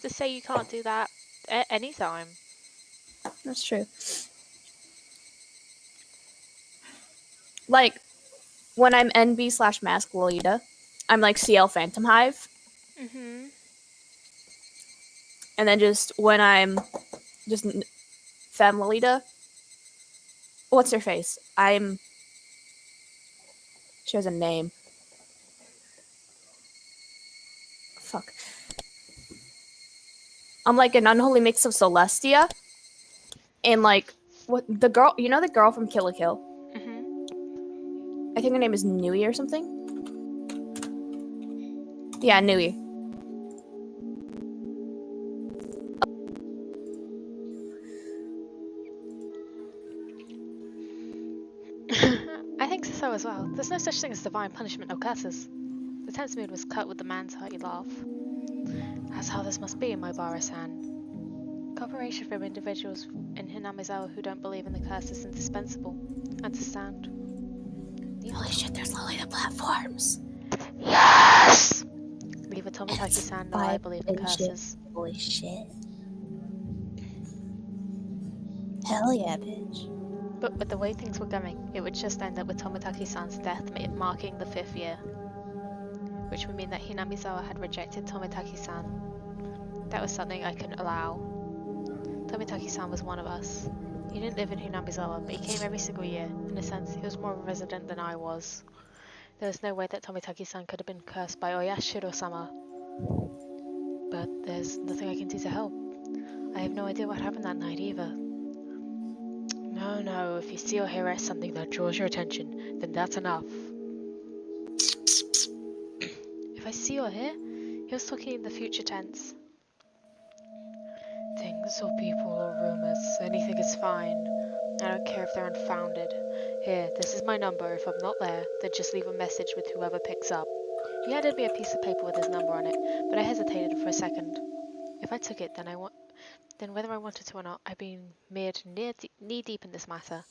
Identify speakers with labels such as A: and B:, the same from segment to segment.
A: to say you can't do that at any time.
B: That's true. Like, when I'm NB/Mask Lolita, I'm like CL Phantom Hive.
A: Mm-hmm.
B: And then just when I'm just Femme Lolita, what's her face? She has a name. Fuck. I'm like an unholy mix of Celestia and like what the girl, you know the girl from Kill la Kill?
A: Mm-hmm.
B: I think her name is Nui or something. Yeah, Nui.
A: I think so as well. There's no such thing as divine punishment or curses. The tense mood was cut with the man's hearty laugh. That's how this must be, my Bara-san. Cooperation from individuals in Hinamizawa who don't believe in the curse is indispensable. Understand?
B: Holy shit, there's Lolita platforms.
A: Yes! Neither Tomitaki-san nor I believe in curses.
B: Holy shit. Hell yeah, bitch.
A: But with the way things were going, it would just end up with Tomitaki-san's death marking the 5th year. Which would mean that Hinamizawa had rejected Tomitaki-san. That was something I couldn't allow. Tomitaki-san was one of us. He didn't live in Hinamizawa, but he came every single year. In a sense, he was more of a resident than I was. There was no way that Tomitaki-san could have been cursed by Oyashiro-sama. But there's nothing I can do to help. I have no idea what happened that night either. No, if you see or hear something that draws your attention, then that's enough. If I see or hear, he was talking in the future tense. Things or people or rumors, anything is fine. I don't care if they're unfounded. Here, this is my number. If I'm not there, then just leave a message with whoever picks up. He handed me a piece of paper with his number on it, but I hesitated for a second. If I took it, then whether I wanted to or not, I'd been mired knee-deep in this matter.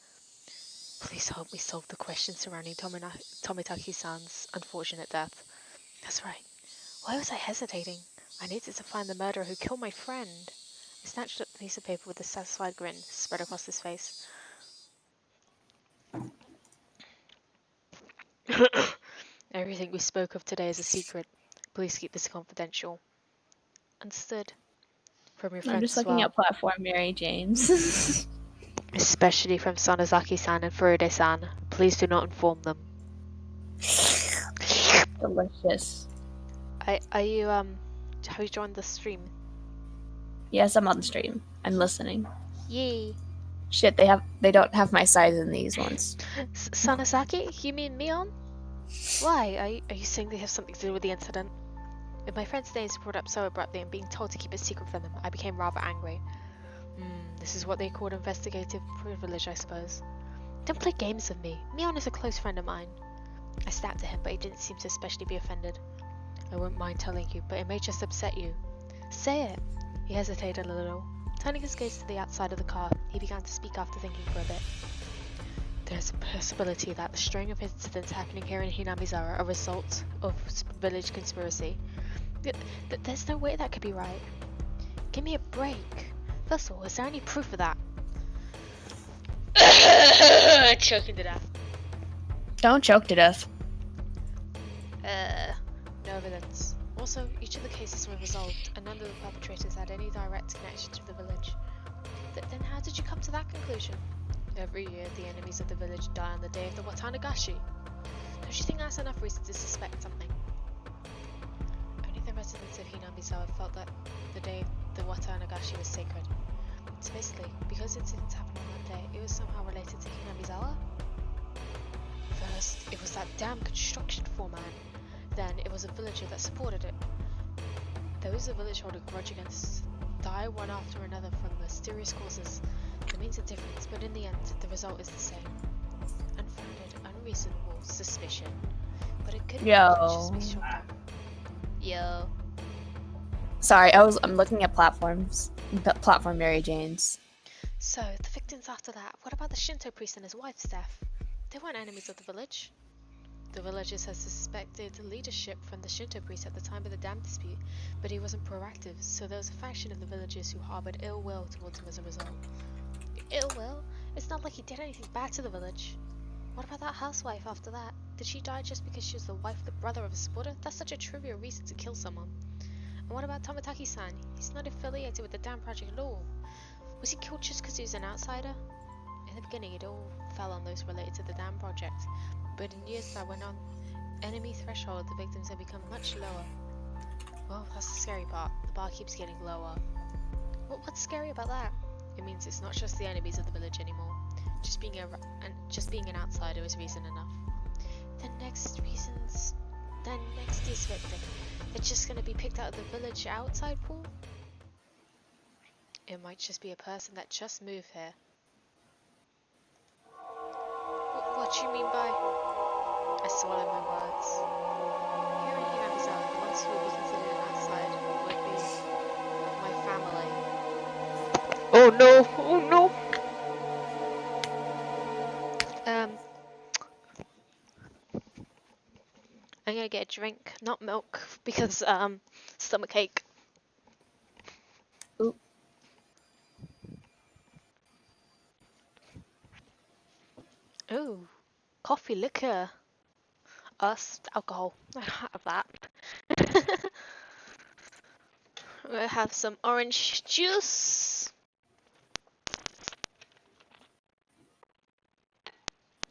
A: Please help me solve the question surrounding Tomitaki-san's unfortunate death. That's right. Why was I hesitating? I needed to find the murderer who killed my friend. I snatched up the piece of paper with a satisfied grin spread across his face. Everything we spoke of today is a secret. Please keep this confidential. Understood. From your friends
B: I'm just
A: as
B: looking
A: well.
B: at platform Mary Janes.
A: Especially from Sonozaki-san and Furude-san. Please do not inform them.
B: Delicious.
A: Are you, have you joined the stream?
B: Yes, I'm on the stream. I'm listening.
A: Yay.
B: Shit, they don't have my size in these ones.
A: Sonozaki? You mean Mion? Why? Are you saying they have something to do with the incident? With my friend's names brought up so abruptly and being told to keep it secret from them, I became rather angry. This is what they called investigative privilege, I suppose. Don't play games with me. Mion is a close friend of mine. I snapped at him, but he didn't seem to especially be offended. I wouldn't mind telling you, but it may just upset you. Say it. He hesitated a little. Turning his gaze to the outside of the car, he began to speak after thinking for a bit. There's a possibility that the string of incidents happening here in Hinamizawa are a result of village conspiracy. There's no way that could be right. Give me a break. First of all, is there any proof of that? Choking to death.
B: Don't choke to death.
A: No evidence. Also, each of the cases were resolved, and none of the perpetrators had any direct connection to the village. Then how did you come to that conclusion? Every year, the enemies of the village die on the day of the Watanagashi. Don't you think that's enough reason to suspect something? Only the residents of Hinamizawa felt that the day the Watanagashi was sacred. So basically, because incidents happened on that day, it was somehow related to Hinamizawa? First, it was that damn construction foreman. Then, it was a villager that supported it. Those the village hold a grudge against die one after another from mysterious causes. It means a difference, but in the end, the result is the same. Unfounded, unreasonable suspicion. But it could just be short term. Yo.
B: Sorry, I'm looking at platforms. Platform Mary Janes.
A: So, the victims after that, what about the Shinto priest and his wife's death? They weren't enemies of the village. The villagers had suspected leadership from the Shinto priest at the time of the dam dispute, but he wasn't proactive, so there was a faction of the villagers who harbored ill will towards him as a result. Ill will? It's not like he did anything bad to the village. What about that housewife after that? Did she die just because she was the wife of the brother of a supporter? That's such a trivial reason to kill someone. And what about Tomitaki-san? He's not affiliated with the dam project at all. Was he killed just because he was an outsider? In the beginning, it all fell on those related to the dam project, but in years that went on, enemy threshold, the victims have become much lower. Well, that's the scary part. The bar keeps getting lower. What's scary about that? It means it's not just the enemies of the village anymore. Just being an outsider is reason enough. The next year's victim, they're just gonna be picked out of the village outside pool? It might just be a person that just moved here. What do you mean by... I swallow my words. Here in Higurashi, the ones who would be considered outside would be my family. Oh no! Oh no! I'm gonna get a drink, not milk, because stomachache.
B: Ooh.
A: Ooh, coffee liquor. Us, alcohol. I don't have that. I'm gonna have some orange juice.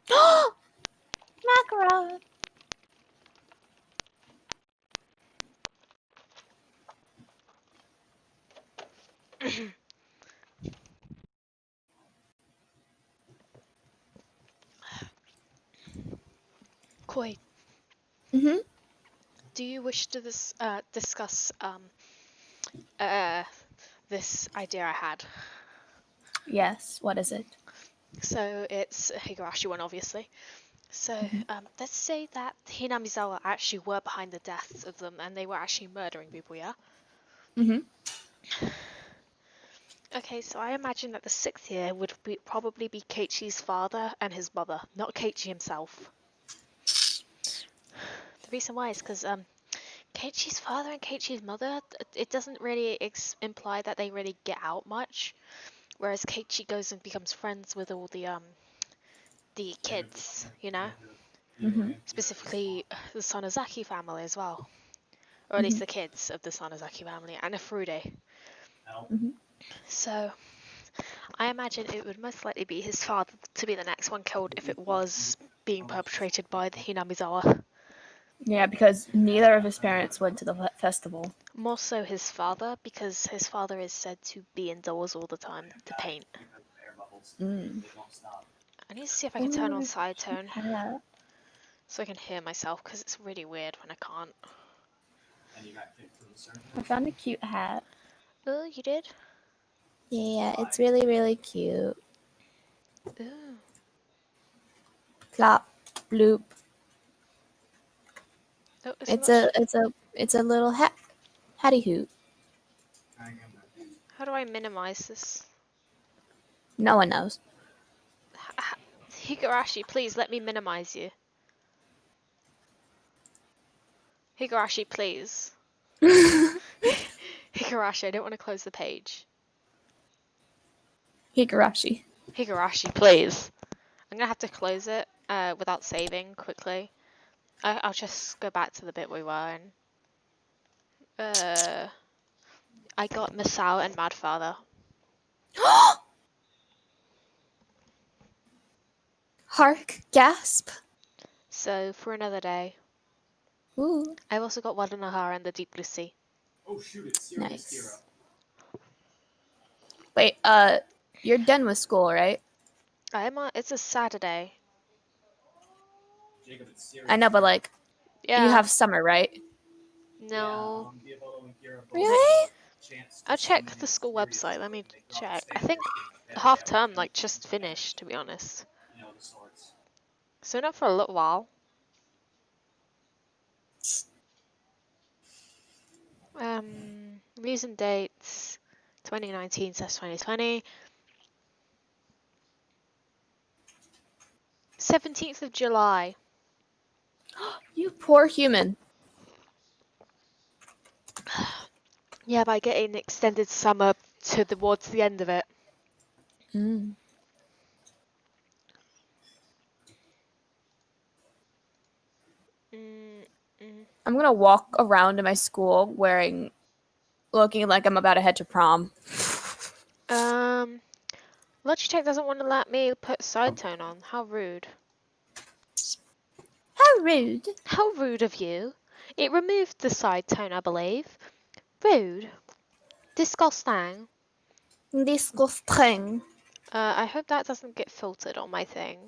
B: Macaron.
A: Koi,
B: Mhm.
A: do you wish to discuss this idea I had?
B: Yes. What is it?
A: So it's a Higurashi one, obviously. So let's say that Hinamizawa actually were behind the deaths of them, and they were actually murdering people, yeah?
B: Mhm.
A: Okay, so I imagine that the sixth year would probably be Keiichi's father and his mother, not Keiichi himself. The reason why is because Keiichi's father and Keiichi's mother, it doesn't really imply that they really get out much, whereas Keiichi goes and becomes friends with all the kids, you know?
B: Mhm.
A: Specifically the Sonozaki family as well. Or at least the kids of the Sonozaki family, and a Furude.
B: Mhm.
A: So, I imagine it would most likely be his father to be the next one killed if it was being perpetrated by the Hinamizawa.
B: Yeah, because neither of his parents went to the festival.
A: More so his father, because his father is said to be indoors all the time to paint.
B: Mm.
A: I need to see if I can turn on
B: Ooh,
A: side
B: cute
A: tone
B: hat.
A: so I can hear myself, because it's really weird when I can't.
B: I found a cute hat.
A: Oh, you did?
B: Yeah, it's really, really cute.
A: Ooh.
B: Plop, bloop.
A: Oh,
B: It's a little hattie hoot.
A: How do I minimize this?
B: No one knows.
A: Higurashi, please let me minimize you. Higurashi, please. Higurashi, I don't want to close the page.
B: Higurashi.
A: Higurashi, please. I'm gonna have to close it without saving quickly. I'll just go back to the bit we were in. I got Masao and Madfather.
B: Hark, gasp.
A: So for another day.
B: Ooh,
A: I've also got Wadanohara and the Deep Blue Sea.
B: nice. Wait, you're done with school, right?
A: It's a Saturday.
B: I know, but like,
A: Yeah.
B: you have summer, right?
A: No.
B: Really?
A: I'll check the school website. Let me check. I think half term like just finished, to be honest. So not for a little while. Recent dates 2019/2020. 17th of July.
B: You poor human.
A: Yeah, by getting extended summer towards the end of it.
B: Mm.
A: Mm, mm.
B: I'm gonna walk around in my school looking like I'm about to head to prom.
A: Logitech doesn't want to let me put side tone on. How rude.
B: How rude.
A: How rude of you. It removed the side tone, I believe. Rude. Disgusting.
B: Disgusting.
A: I hope that doesn't get filtered on my thing.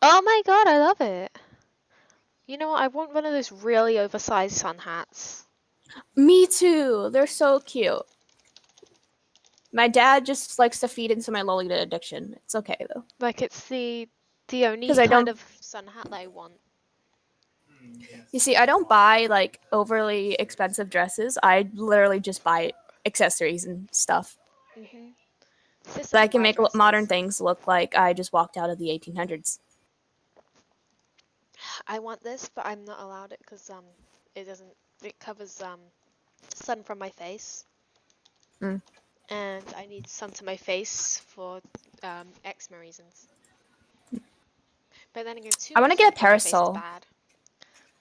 A: Oh my god, I love it. You know what? I want one of those really oversized sun hats.
B: Me too. They're so cute. My dad just likes to feed into my Lolita addiction. It's okay though.
A: Like it's the only
B: 'Cause I
A: kind
B: don't-
A: of sun hat that I want.
B: You see, I don't buy like overly expensive dresses. I literally just buy accessories and stuff
A: Mhm. Sis
B: that I
A: doesn't
B: can
A: buy
B: make
A: dresses.
B: modern things look like I just walked out of the 1800s.
A: I want this, but I'm not allowed it because it covers sun from my face.
B: Mm.
A: And I need sun to my face for eczema reasons. But then again, too
B: I want
A: much
B: to get a
A: sun from my face is
B: parasol.
A: bad.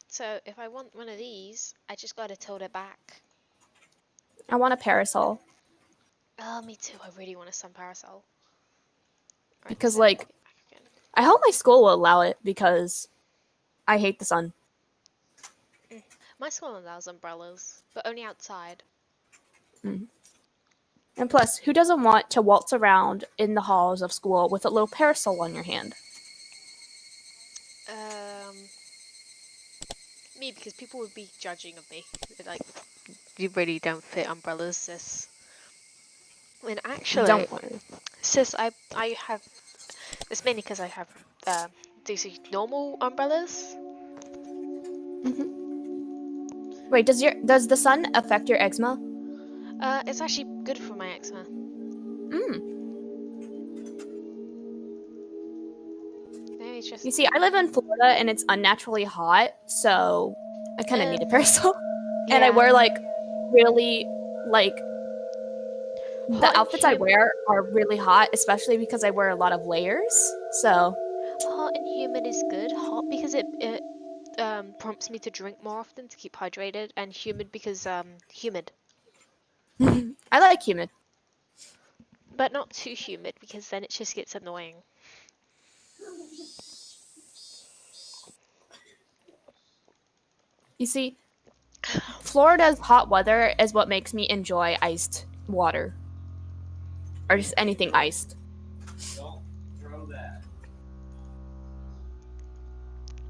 A: So if I want one of these, I just gotta tilt it back.
B: I want a parasol.
A: Oh, me too. I really want a sun parasol. Right,
B: Because,
A: set
B: like,
A: it back again.
B: I hope my school will allow it because I hate the sun.
A: My school allows umbrellas, but only outside.
B: And plus, who doesn't want to waltz around in the halls of school with a little parasol on your hand?
A: Me, because people would be judging of me. They're like, you really don't fit umbrellas, sis. And actually,
B: Don't worry.
A: sis, I have. It's mainly because I have these normal umbrellas.
B: Wait, does the sun affect your eczema?
A: It's actually good for my eczema. Maybe it's just.
B: You see, I live in Florida and it's unnaturally hot, so I kind of need a parasol. And I
A: Yeah.
B: wear like really like
A: Hot
B: the
A: and
B: outfits I
A: humid.
B: wear are really hot, especially because I wear a lot of layers. So
A: Hot and humid is good. Hot because it prompts me to drink more often to keep hydrated, and humid because humid,
B: I like humid.
A: but not too humid because then it just gets annoying.
B: You see, Florida's hot weather is what makes me enjoy iced water. Or just anything iced.
C: Don't throw that.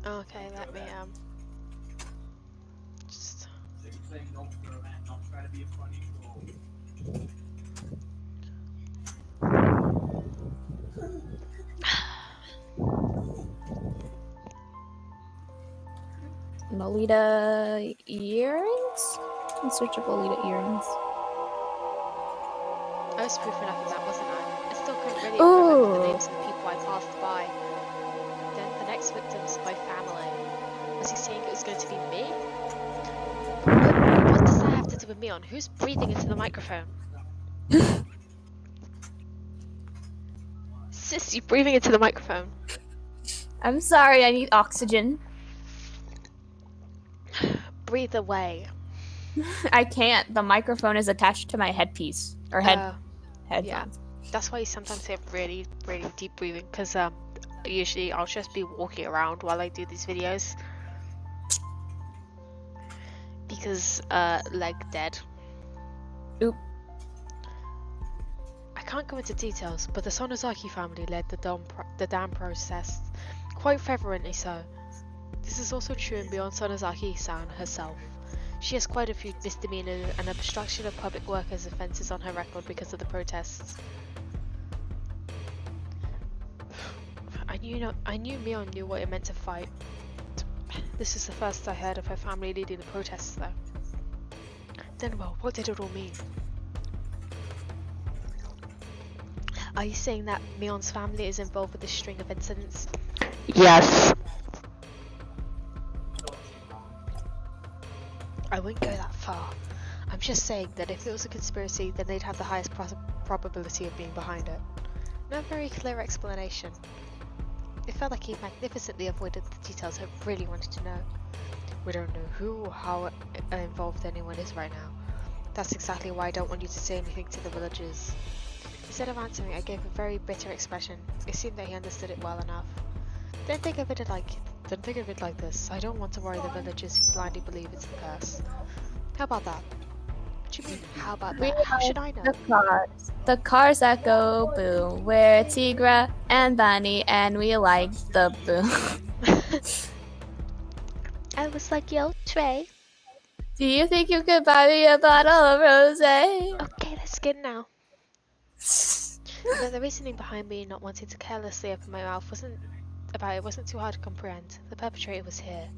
A: Okay, let me just.
C: So you're saying don't throw that. Don't try to be a funny fool.
B: Lolita earrings? In search of Lolita earrings.
A: I was spoofing up on that, wasn't I? I still couldn't really remember the
B: Ooh.
A: names of the people I passed by. Then the next victim's my family. Was he saying it was going to be me? What does that have to do with me on? Who's breathing into the microphone? Sis, you breathing into the microphone.
B: I'm sorry, I need oxygen.
A: Breathe away.
B: I can't. The microphone is attached to my headpiece. Or headphones.
A: Yeah. That's why you sometimes have really, really deep breathing, because usually I'll just be walking around while I do these videos. Because, leg dead.
B: Oop.
A: I can't go into details, but the Sonozaki family led the dam process, quite fervently so. This is also true beyond Sonozaki-san herself. She has quite a few misdemeanor and obstruction of public workers offences on her record because of the protests. I knew Mion knew what it meant to fight. This is the first I heard of her family leading the protests, though. Then, well, what did it all mean? Are you saying that Mion's family is involved with this string of incidents? Yes. I wouldn't go that far. I'm just saying that if it was a conspiracy, then they'd have the highest probability of being behind it. No very clear explanation. It felt like he magnificently avoided the details I really wanted to know. We don't know who or how involved anyone is right now. That's exactly why I don't want you to say anything to the villagers. Instead of answering, I gave a very bitter expression. It seemed that he understood it well enough. Don't think of it like this. I don't want to worry the villagers who blindly believe it's the curse. How about that? What do you mean, how about
B: We
A: that? How should I
B: like
A: know?
B: the cars. The cars that go boom. We're Tigra and Bunny, and we like the boom.
A: I was like, yo, Trey.
B: Do you think you could buy me a bottle of rosé?
A: Okay, let's get now. But the reasoning behind me not wanting to carelessly open my mouth wasn't too hard to comprehend. The perpetrator was here.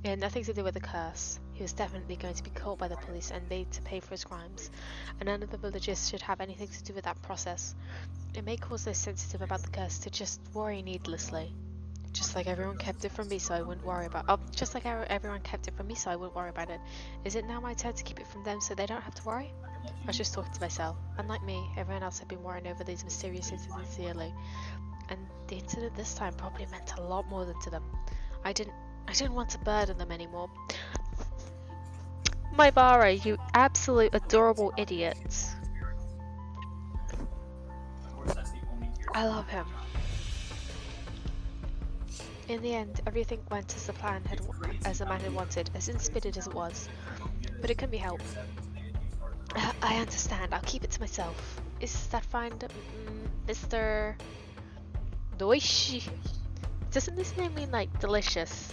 A: It had nothing to do with the curse. He was definitely going to be caught by the police and made to pay for his crimes, and none of the villagers should have anything to do with that process. It may cause those sensitive about the curse to just worry needlessly. Just like everyone kept it from me, so I wouldn't worry about. Just like everyone kept it from me, so I wouldn't worry about it. Is it now my turn to keep it from them, so they don't have to worry? I was just talking to myself. Unlike me, everyone else had been worrying over these mysterious incidents yearly, and the incident this time probably meant a lot more than to them. I didn't want to burden them anymore. My Bara, you absolute adorable idiot. I love him. In the end, everything went as the man had wanted, as insipid as it was. But it couldn't be helped. I understand. I'll keep it to myself. Is that fine, Mr. Doishi? Doesn't this name mean like delicious?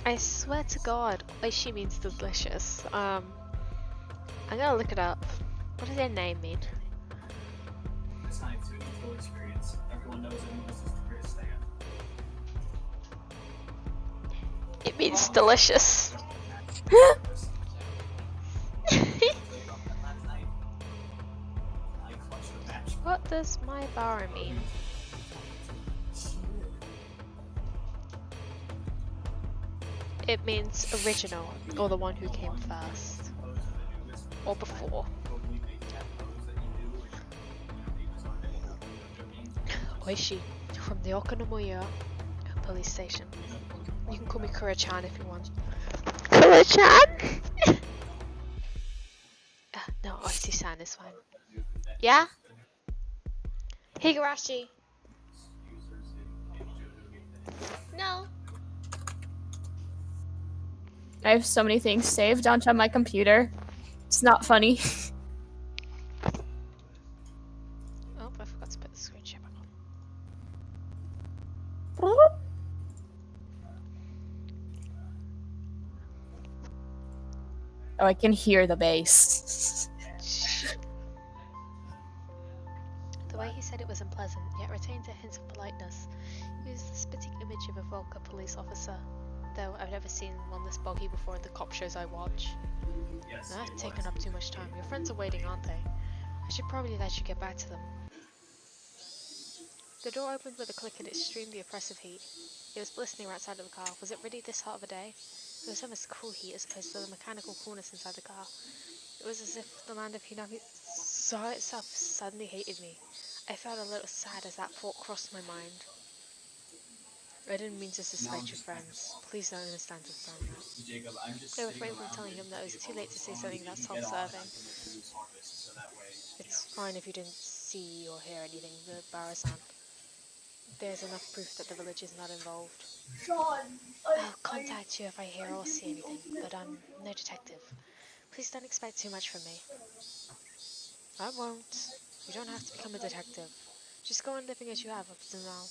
A: I swear to God, Oishi means delicious. I'm gonna look it up. What does their name mean? It means delicious. What does my bar mean? It means original, or the one who came first. Or before. Oishi, from the Okinamoya police station. You can call me Kura-chan if you want. Kura-chan? No, Oishi-san is fine. Yeah? Higurashi? No.
B: I have so many things saved onto my computer. It's not funny.
A: Oh, I forgot to put the screen share back on.
B: Oh, I can hear the bass.
A: The way he said it was unpleasant, yet retained a hint of politeness. He was the spitting image of a vulgar police officer, though I've never seen one this boggy before in the cop shows I watch. I've taken up too much time. Your friends are waiting, aren't they? I should probably let you get back to them. The door opened with a click in extremely oppressive heat. It was blistering outside of the car. Was it really this hot of a day? It was almost cool heat as opposed to the mechanical coolness inside the car. It was as if the land of Hinami saw itself suddenly hated me. I felt a little sad as that thought crossed my mind. I didn't mean to suspect your friends. Please don't misunderstand that. I refrained from telling him that it was too late to say something that self-serving. It's fine if you didn't see or hear anything, the Barasan. There's enough proof that the village is not involved. I'll contact you if I hear or see anything, but I'm no detective. Please don't expect too much from me. I won't. You don't have to become a detective. Just go on living as you have up to now.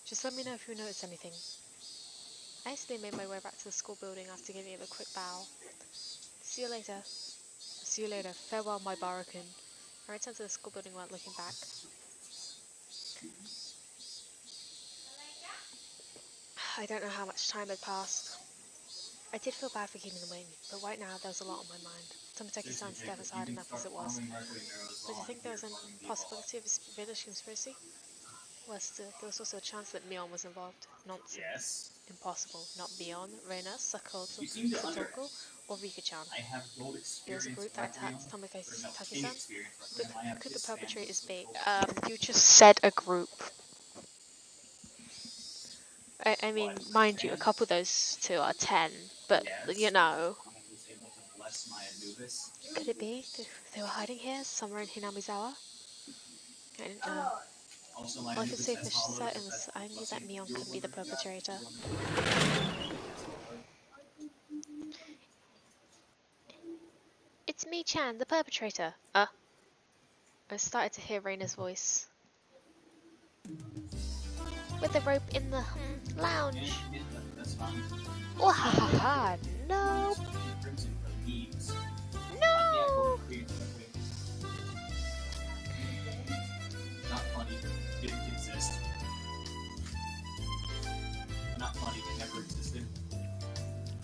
A: Just let me know if you notice anything. I hastily made my way back to the school building after giving it a quick bow. See you later. See you later. Farewell, my Barakan. I returned to the school building without looking back. I don't know how much time had passed. I did feel bad for keeping them waiting, but right now there was a lot on my mind. Tomoteki's death was hard enough as it was. But do you think there was a possibility of a village conspiracy? Well, still, there was also a chance that Mion was involved. Nonsense. Impossible. Not Beyond, Reina,
C: You seem to
A: Satoko, or Rika-chan.
C: I have gold
A: It was a
C: experience
A: group that
C: Requiem,
A: attacked
C: but no king
A: Taki-san.
C: experience
A: Who
C: Requiem. I have
A: could the
C: this
A: perpetrators be?
C: fantasy
A: You just said a group. I mean,
C: What?
A: mind you, a
C: 10?
A: couple of those two are 10, but
C: Yes.
A: you know.
C: I was able to bless my Anubis.
A: Could it be they were hiding here, somewhere in Hinamizawa? I didn't know.
C: Also, my
A: All I could
C: Anubis
A: say for
C: has hollows.
A: certain was I knew that Mion couldn't be the perpetrator. It's me, Chan, the perpetrator. I started to hear Reina's voice. With the rope in the lounge.
C: That's fine.
A: Oh ha ha ha! No! No!
C: Not funny. Didn't exist. Not funny. Never existed.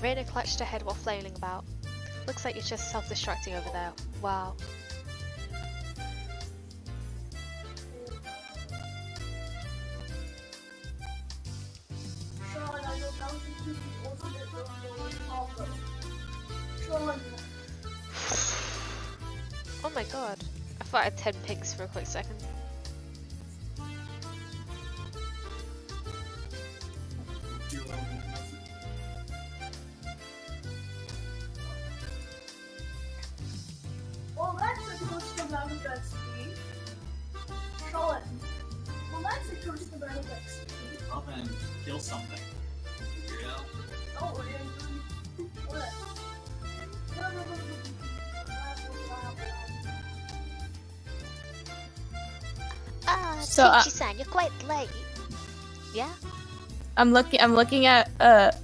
A: Reina clutched her head while flailing about. Looks like you're just self-destructing over there. Wow. Oh my god. I thought I had 10 pigs for a quick second.
D: Well, that's supposed to manifest speed. Sean. Well, that's supposed to manifest speed.
C: Up and kill something. Weirdo.
D: Oh, and what?
B: So,
A: Kichi-san, you're quite late. Yeah?
B: I'm looking at a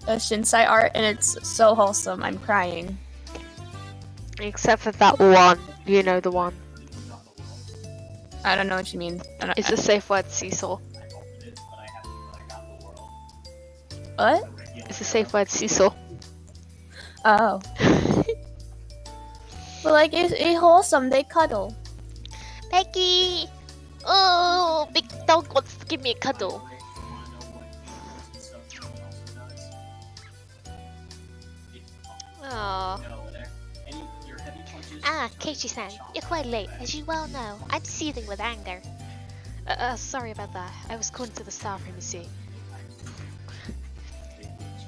B: Shinsai art, and it's so wholesome. I'm crying.
A: Except for that one. You know the one.
B: I don't know what you mean.
A: It's a safe word, Cecil.
B: What?
A: It's a safe word, Cecil.
B: Oh. But like, it's wholesome. They cuddle.
A: Becky! Oh, big dog wants to give me a cuddle. Aww. Keiichi-san, you're quite late. As you well know, I'm seething with anger. Sorry about that. I was going to the staff room, you see.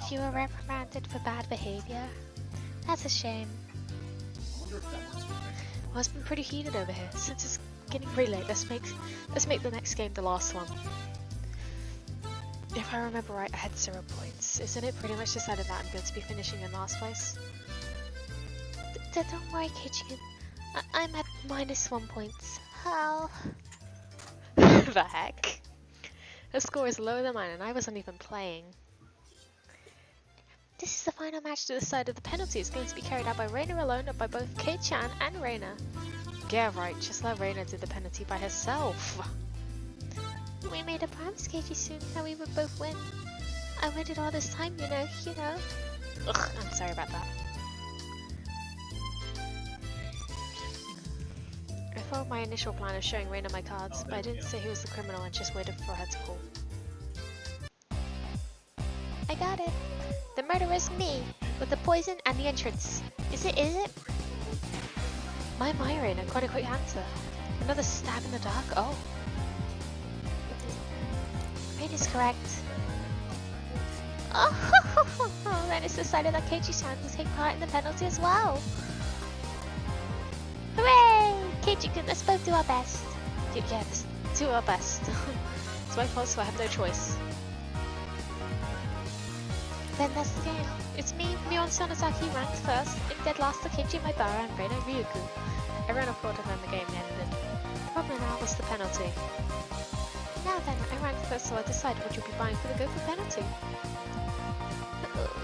A: You were reprimanded for bad behavior? That's a shame. Well, it's been pretty heated over here. Since it's getting pretty late, let's make the next game the last one. If I remember right, I had 0 points. Isn't it pretty much decided that I'm going to be finishing in last place? Don't worry, Keiichi. I'm at -1 points. How? The heck? Her score is lower than mine and I wasn't even playing. This is the final match to decide if the penalty is going to be carried out by Reina alone or by both Kei-chan and Reina. Yeah, right, just let Reina do the penalty by herself. We made a promise, Keiichi-san, that we would both win. I waited all this time, you know. Ugh, I'm sorry about that. I followed my initial plan of showing Reina my cards, but I didn't say he was the criminal and just waited for her to call. I got it. The murderer is me, with the poison and the entrance. Is it? My Reina, quite a quick answer. Another stab in the dark? Oh. Reina's correct. Oh, then it's decided that Keiichi-san will take part in the penalty as well. Hooray! Keiichi-kun, let's both do our best. Yeah, let's do our best. It's my fault, so I have no choice. Then that's the game. It's me, Mion Sonozaki, ranked first. In dead last, Keiichi Maibara and Reina Ryugu. Everyone applauded when the game ended. The problem now was the penalty. Now then, I ranked first, so I decided what you'll be buying for the go for penalty.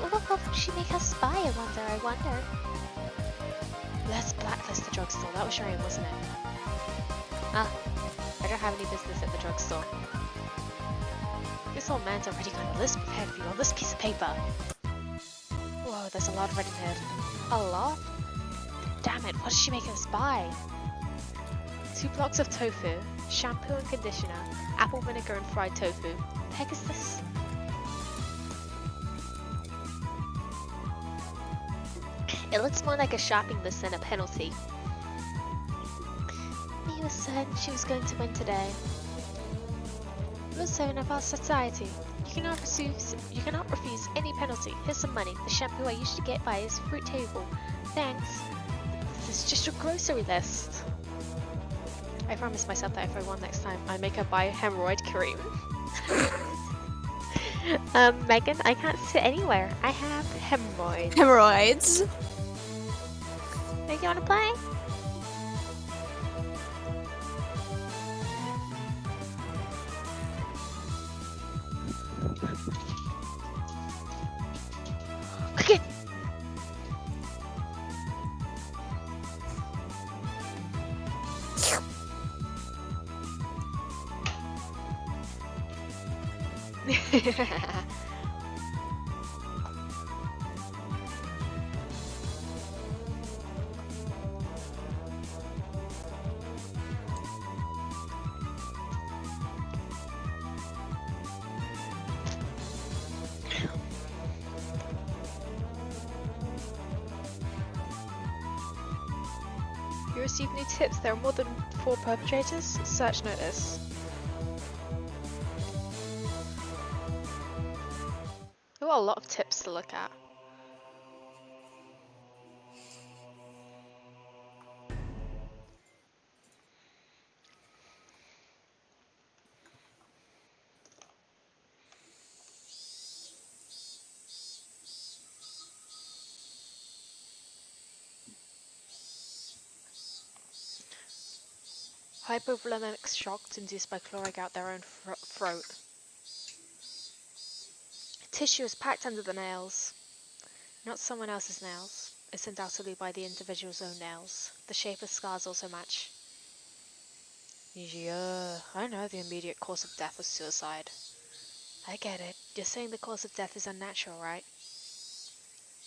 A: What would she make us buy, I wonder. Let's blacklist the drugstore. That was your aim, wasn't it? I don't have any business at the drugstore. This old man's already got a list prepared for you on this piece of paper. Whoa, there's a lot written here. A lot? Damn it, what is she making us buy? 2 blocks of tofu, shampoo and conditioner, apple vinegar and fried tofu. The heck is this? It looks more like a shopping list than a penalty. He was certain she was going to win today. It was so in our society. You cannot refuse any penalty. Here's some money. The shampoo I usually get by is fruit table. Thanks. This is just a grocery list. I promised myself that if I won next time, I'd make her buy hemorrhoid cream. Megan, I can't sit anywhere. I have hemorrhoids.
B: Hemorrhoids.
A: Megan, you wanna play? Okay. You receive new tips. There are more than 4 perpetrators. Search notice. There are a lot of tips to look at. Hypovolemic shock induced by chloride out their own throat. Tissue is packed under the nails. Not someone else's nails. It's undoubtedly by the individual's own nails. The shape of scars also match. Yeah, I know the immediate cause of death was suicide. I get it. You're saying the cause of death is unnatural, right?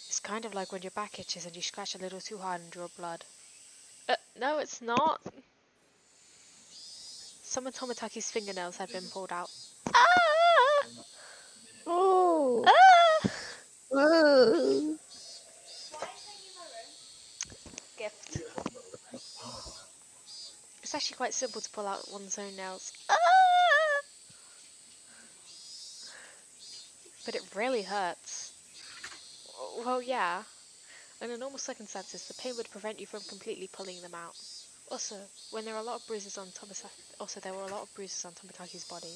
A: It's kind of like when your back itches and you scratch a little too hard and draw blood. No, it's not. Some of Tomataki's fingernails had been pulled out. Ah!
B: Oh.
A: Ah!
B: Whoa.
A: Gift. It's actually quite simple to pull out one's own nails. Ah! But it really hurts. Well, yeah. Under normal circumstances, the pain would prevent you from completely pulling them out. Also, when there are a lot of bruises on there were a lot of bruises on Tomataki's body.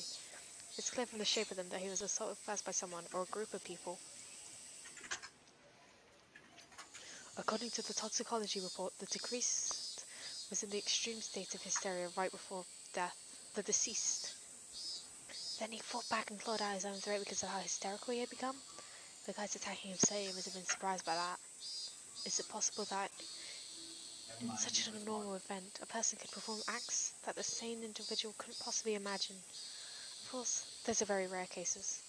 A: It's clear from the shape of them that he was assaulted first by someone or a group of people. According to the toxicology report, the deceased was in the extreme state of hysteria right before death. The deceased. Then he fought back and clawed out his own throat because of how hysterical he had become. The guys attacking him say he must have been surprised by that. Is it possible that in such an abnormal event, a person could perform acts that the sane individual couldn't possibly imagine? Of course, those are very rare cases.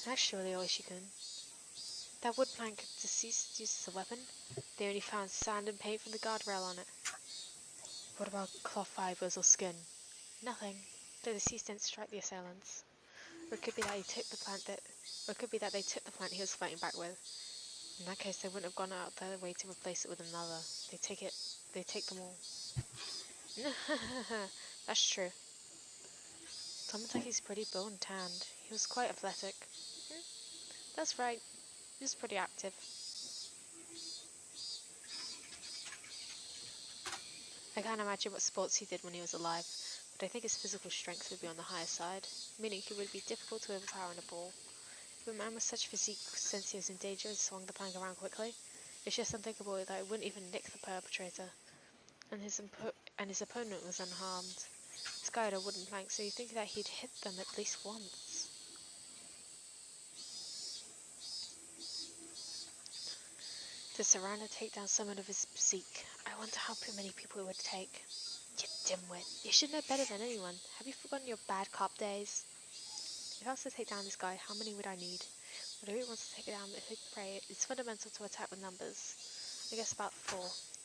A: That's surely Oishikun. That wood plank deceased used as a weapon. They only found sand and paint from the guardrail on it. What about cloth fibers or skin? Nothing. The deceased didn't strike the assailants. Or it could be that they took the plant he was fighting back with. In that case, they wouldn't have gone out their way to replace it with another. They take them all. That's true. Tomataki's pretty built and tanned. He was quite athletic. That's right. He was pretty active. I can't imagine what sports he did when he was alive, but I think his physical strength would be on the higher side, meaning he would be difficult to overpower in a brawl. If a man with such physique, since he was in danger, swung the plank around quickly, it's just unthinkable that it wouldn't even nick the perpetrator, and his opponent was unharmed. This guy had a wooden plank, so you think that he'd hit them at least once. To surround and take down someone of his physique, I wonder how many people it would take. You dimwit, you should know better than anyone. Have you forgotten your bad cop days? If I was to take down this guy, how many would I need? Whatever he wants to take down the big prey, it's fundamental to attack with numbers. I guess about 4.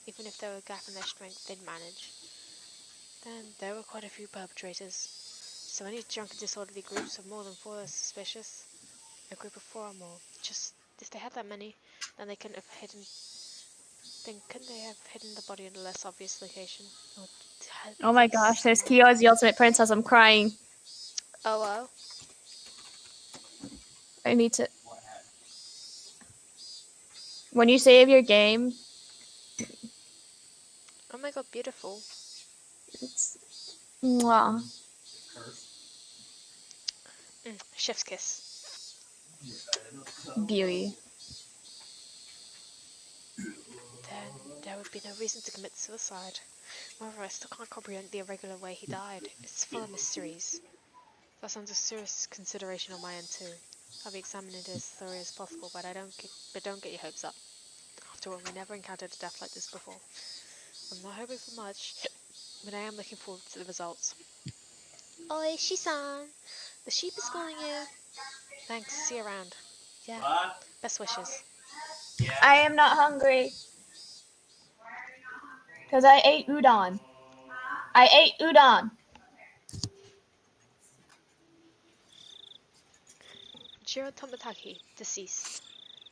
A: Even if there were a gap in their strength, they'd manage. Then there were quite a few perpetrators. So any drunken disorderly groups of more than 4 are suspicious. A group of 4 or more, just If they had that many, then they couldn't have hidden. Then couldn't they have hidden the body in a less obvious location? Or
B: Oh my gosh, there's Kyo as the ultimate princess. I'm crying.
A: Oh well.
B: I need to. When you save your game,
A: Oh my god, beautiful.
B: it's. Mwah.
A: Chef's kiss.
B: Beauty.
A: Then there would be no reason to commit suicide. However, I still can't comprehend the irregular way he died. It's full of mysteries. That's under serious consideration on my end too. I'll be examining it as thoroughly as possible, but don't get your hopes up. After all, we never encountered a death like this before. I'm not hoping for much, but I am looking forward to the results. Oi, Shisan! The sheep is calling you. Thanks, see you around. Yeah, best wishes.
B: I am not hungry. Because I ate udon. I ate udon.
A: Jiro Tomataki, deceased.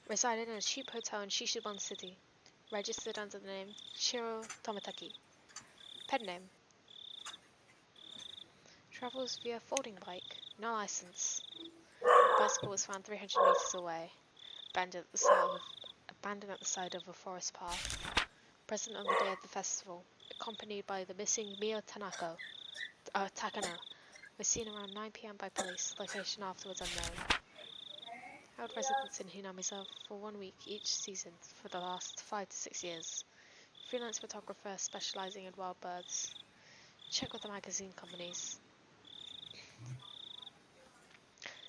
A: Resided in a cheap hotel in Shishiban City. Registered under the name Shiro Tomataki. Pet name. Travels via folding bike. No license. Bicycle was found 300 meters away. Abandoned at the side of a forest path. Present on the day of the festival. Accompanied by the missing Mio Takano. Was seen around 9 PM by police. Location afterwards unknown. Held residence in Hinamiza for 1 week each season for the last 5 to 6 years. Freelance photographer specializing in wild birds. Check with the magazine companies.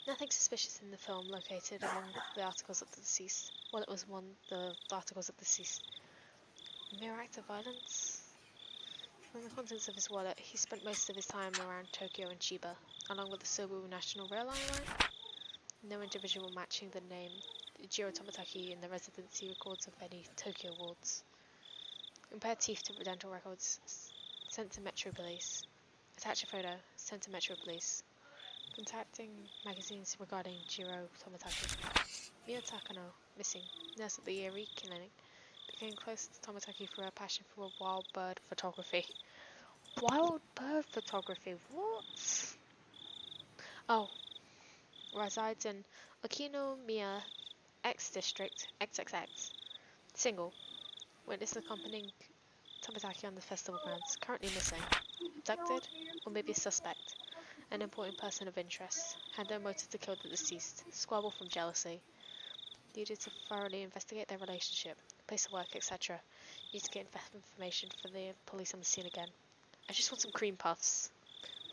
A: Nothing suspicious in the film located among the articles of the deceased. Well, it was the articles of the deceased. Mere act of violence? From the contents of his wallet, he spent most of his time around Tokyo and Chiba, along with the Sobu National Rail Line. No individual matching the name Jiro Tomataki in the residency records of any Tokyo wards. Compared teeth to dental records. Sent to Metro Police. Attach a photo. Sent to Metro Police. Contacting magazines regarding Jiro Tomataki. Mio Takano, missing. Nurse at the Erie Clinic. Became close to Tomataki through her passion for wild bird photography. Wild bird photography? What? Oh. Resides in Okinomiya X District, XXX. Single. Witness accompanying Tomataki on the festival grounds. Currently missing. Abducted, or maybe a suspect. An important person of interest. Had no motive to kill the deceased. Squabble from jealousy. Needed to thoroughly investigate their relationship. Place of work, etc. Need to get information for the police on the scene again. I just want some cream puffs.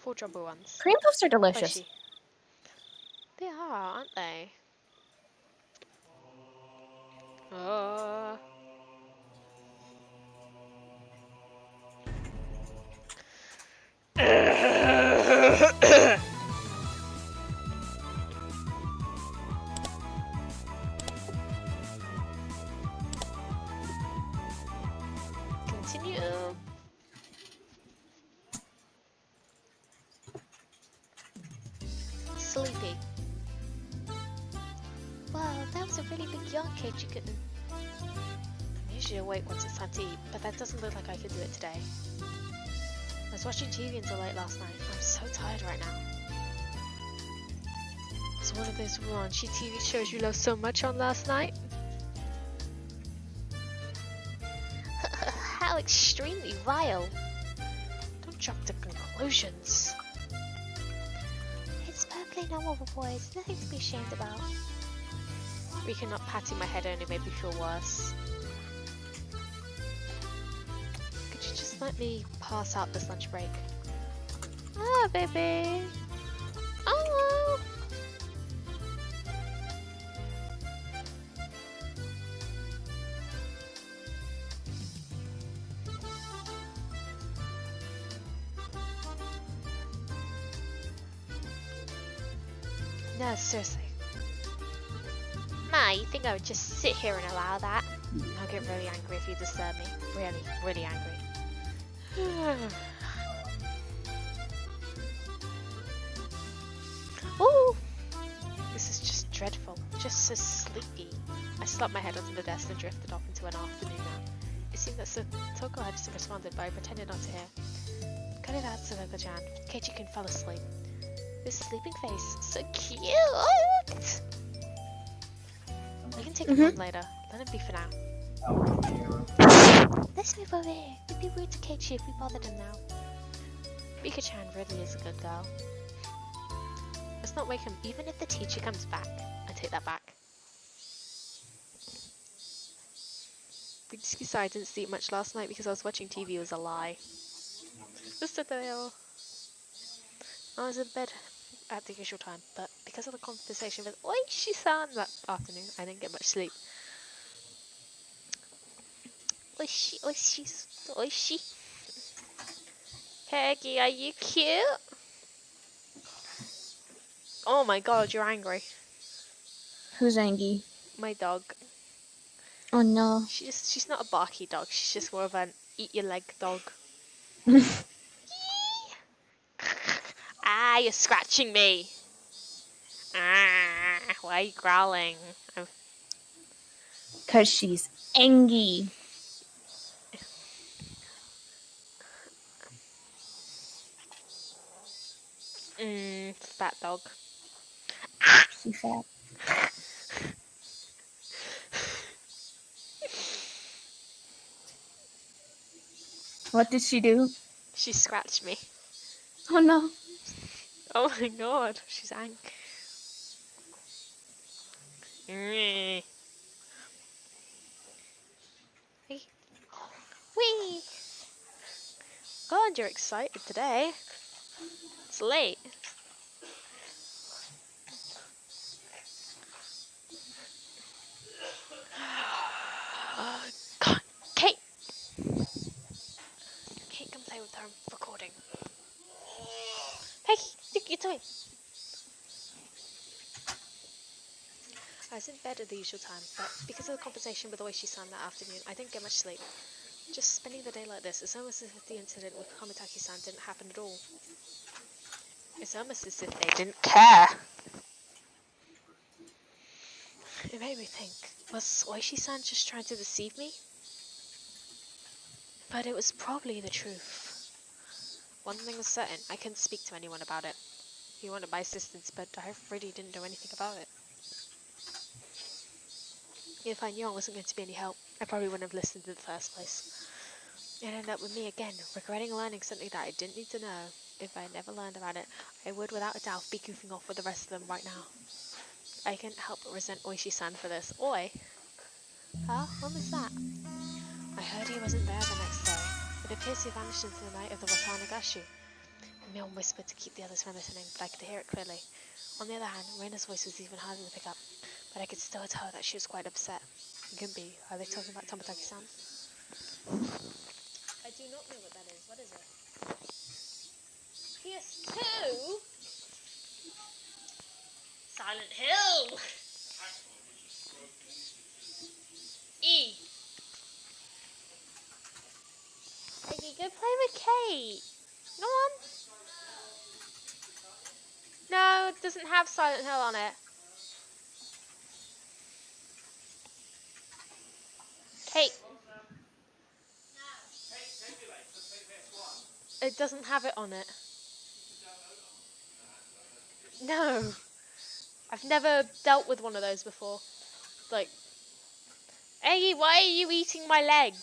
A: 4 jumbo ones.
B: Cream puffs are delicious.
A: Oishi. They are, aren't they? Continue. Sleepy. Wow, that was a really big yawn cage you couldn't. I'm usually awake once it's time to eat, but that doesn't look like I could do it today. I was watching TV until late last night. I'm so tired right now. Was one of those raunchy TV shows you loved so much on last night? How extremely vile. Don't jump to conclusions. It's perfectly normal for boys, nothing to be ashamed about. Rika not patting my head only made me feel worse. Could you just let me pass out this lunch break? Ah, baby. Oh. No, seriously. Ma, you think I would just sit here and allow that? I'll get really angry if you disturb me. Really, really angry. Ooh! This is just dreadful. Just so sleepy. I slapped my head onto the desk and drifted off into an afternoon nap. It seemed that Toko had responded, but I pretended not to hear. Cut it out, Satoko-chan. Keiichi-kun fell asleep. This sleeping face, so cute! We can take him home later. Let him be for now. Let's move over here. It'd be rude to Keiichi if we bothered him now. Rika-chan really is a good girl. Let's not wake him even if the teacher comes back. I take that back. The excuse I didn't sleep much last night because I was watching TV was a lie. Mr. Dale. I was in bed at the usual time, but because of the conversation with Oishi-san that afternoon, I didn't get much sleep. Oishi. Peggy, are you cute? Oh my god, you're angry.
B: Who's angry?
A: My dog.
B: Oh no.
A: She's not a barky dog, she's just more of an eat your leg dog. Ah, you're scratching me. Ah, why are you growling?
B: Cause she's angry.
A: Fat dog.
B: She's fat. What did she do?
A: She scratched me.
B: Oh no.
A: Oh my god, she's angry. Hey. Whee! God, you're excited today. It's late. God, Kate! Kate, come play with her. I'm recording. Hey, you're doing. I was in bed at the usual time, but because of the conversation with Oishi-san that afternoon, I didn't get much sleep. Just spending the day like this, it's almost as if the incident with Hamitaki-san didn't happen at all. It's almost as if they didn't care. It made me think, was Oishi-san just trying to deceive me? But it was probably the truth. One thing was certain, I couldn't speak to anyone about it. He wanted my assistance, but I really didn't do anything about it. If I knew I wasn't going to be any help, I probably wouldn't have listened in the first place. It ended up with me again, regretting learning something that I didn't need to know. If I had never learned about it, I would without a doubt be goofing off with the rest of them right now. I can't help but resent Oishi-san for this. Oi! Huh? When was that? I heard he wasn't there the next day. It appears he vanished into the night of the Watanagashi. Mion whispered to keep the others from listening, but I could hear it clearly. On the other hand, Reina's voice was even harder to pick up, but I could still tell that she was quite upset. It couldn't be. Are they talking about Tomotaki-san? I do not know what that is. What is it? PS2? Silent Hill! E! Peggy, go play with Kate! Come on! No, it doesn't have Silent Hill on it. Kate! It doesn't have it on it. No! I've never dealt with one of those before. Like, Eggy, why are you eating my leg?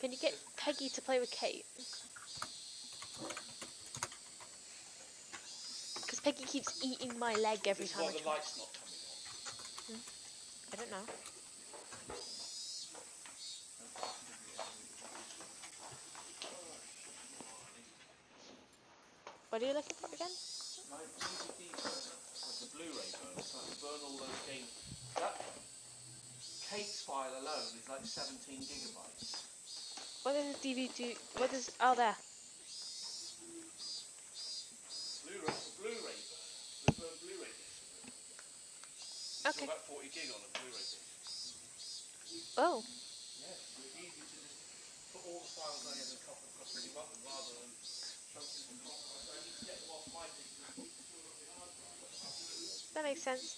A: Can you get Peggy to play with Kate? Because Peggy keeps eating my leg every time I try.
C: The light's not coming on.
A: I don't know. What are you looking for again?
C: My DVD burner, like the Blu-ray burner, so I can burn all those games. That Kate's file alone is like 17 gigabytes.
A: What is a DVD? What is... Oh, there.
C: Blu-ray burner. The Blu-ray disc.
A: Okay.
C: So about 40 gig on a Blu-ray disc.
A: Oh.
C: Yeah, so it's easy to just put all the files I have and copy them rather than chunking them off. I need to get them off my disc.
A: That makes sense.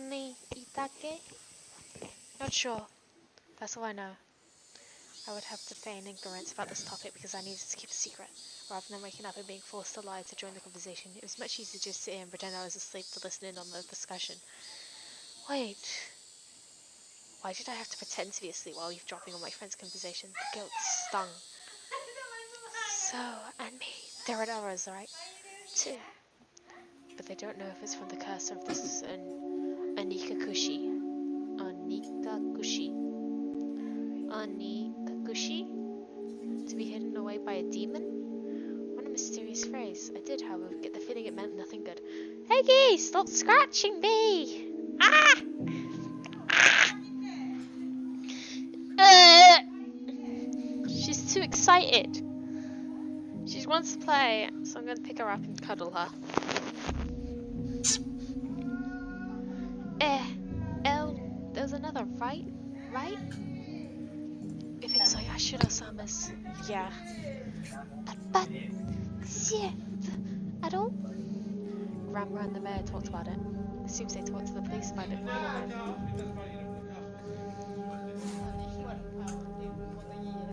A: Ni itake? Not sure. That's all I know. I would have to feign ignorance about this topic because I needed to keep a secret, rather than waking up and being forced to lie to join the conversation. It was much easier to just sit here and pretend I was asleep to listen in on the discussion. Wait. Why did I have to pretend to be asleep while eavesdropping on my friend's conversation? The guilt stung. So, and me. There are others, right? Too. But they don't know if it's from the curse or if this is an Anikakushi. Anikakushi. Anikakushi? To be hidden away by a demon? What a mysterious phrase. I did, however, get the feeling it meant nothing good. Hey geese, stop scratching me! Ah! She's too excited. She wants to play, so I'm going to pick her up and cuddle her. There's another, right? Right? If it's Ayashiro-sama's, yeah. But, yeah, at all? Grandma and the mayor talked about it. It seems they talked to the police about it beforehand.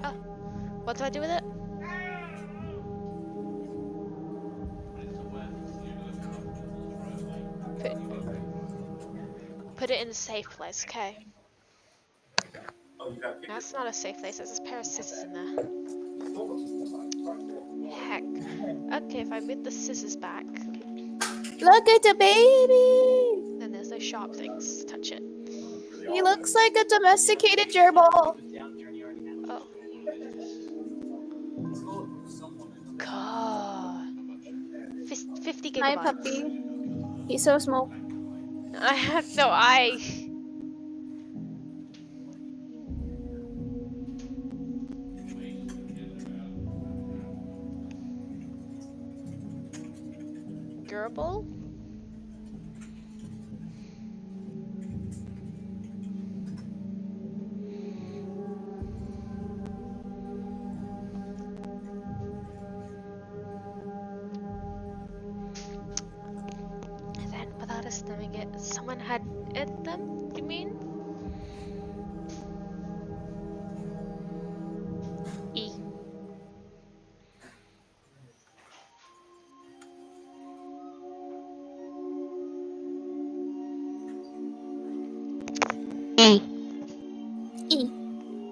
A: Oh, what do I do with it? Put it in a safe place, okay. That's not a safe place, there's a pair of scissors in there. Heck. Okay, if I move the scissors back,
B: Look at the baby!
A: then there's no sharp things to touch it.
B: He looks like a domesticated gerbil.
A: Oh. God. 50 gigabytes.
B: Hi, puppy. He's so small.
A: I have no eye. Gerbil? And then, without us knowing it, someone had ate them, you mean? E. E.
B: E.
A: E.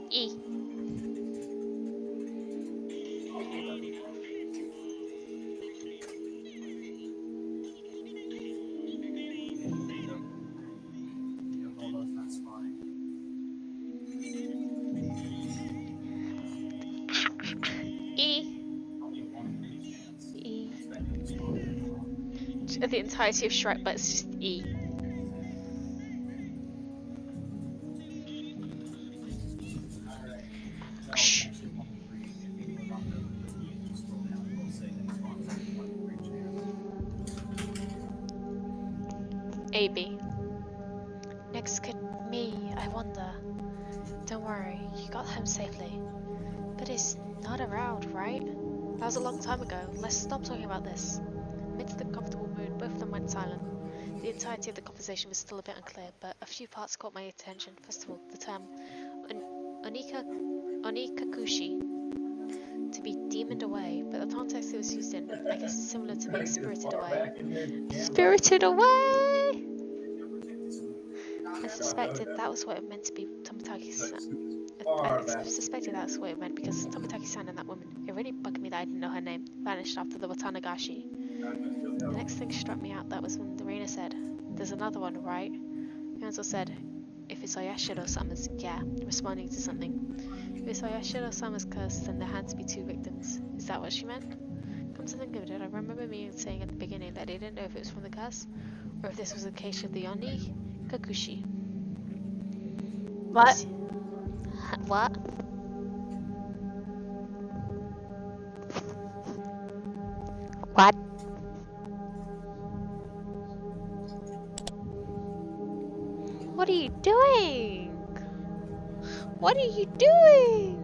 A: E. E. The entirety of Shrek, but it's just E. Shh. AB. Next could me, I wonder. Don't worry, you got home safely. But it's not around, right? That was a long time ago. Let's stop talking about this. Amidst the comfortable mood, both of them went silent. The entirety of the conversation was still a bit unclear, but a few parts caught my attention. First of all, the term Onikakushi, to be demoned away, but the context it was used in, I guess, is similar to being spirited away. Spirited away! I suspected that was what it meant to be Tomotaki's. I suspected that's what it meant because Tomotaki's and that woman, it really bugged me that I didn't know her name, vanished after the Watanagashi. The next thing struck me out, that was when Lorena said, "There's another one, right?" Hansel said, "If it's Oyashiro-sama's, yeah," responding to something. If it's Oyashiro-sama's curse, then there had to be two victims. Is that what she meant? Come to think of it, I remember me saying at the beginning that I didn't know if it was from the curse, or if this was a case of the Onikakushi.
B: What?
A: What? What? What are you doing? What are you doing?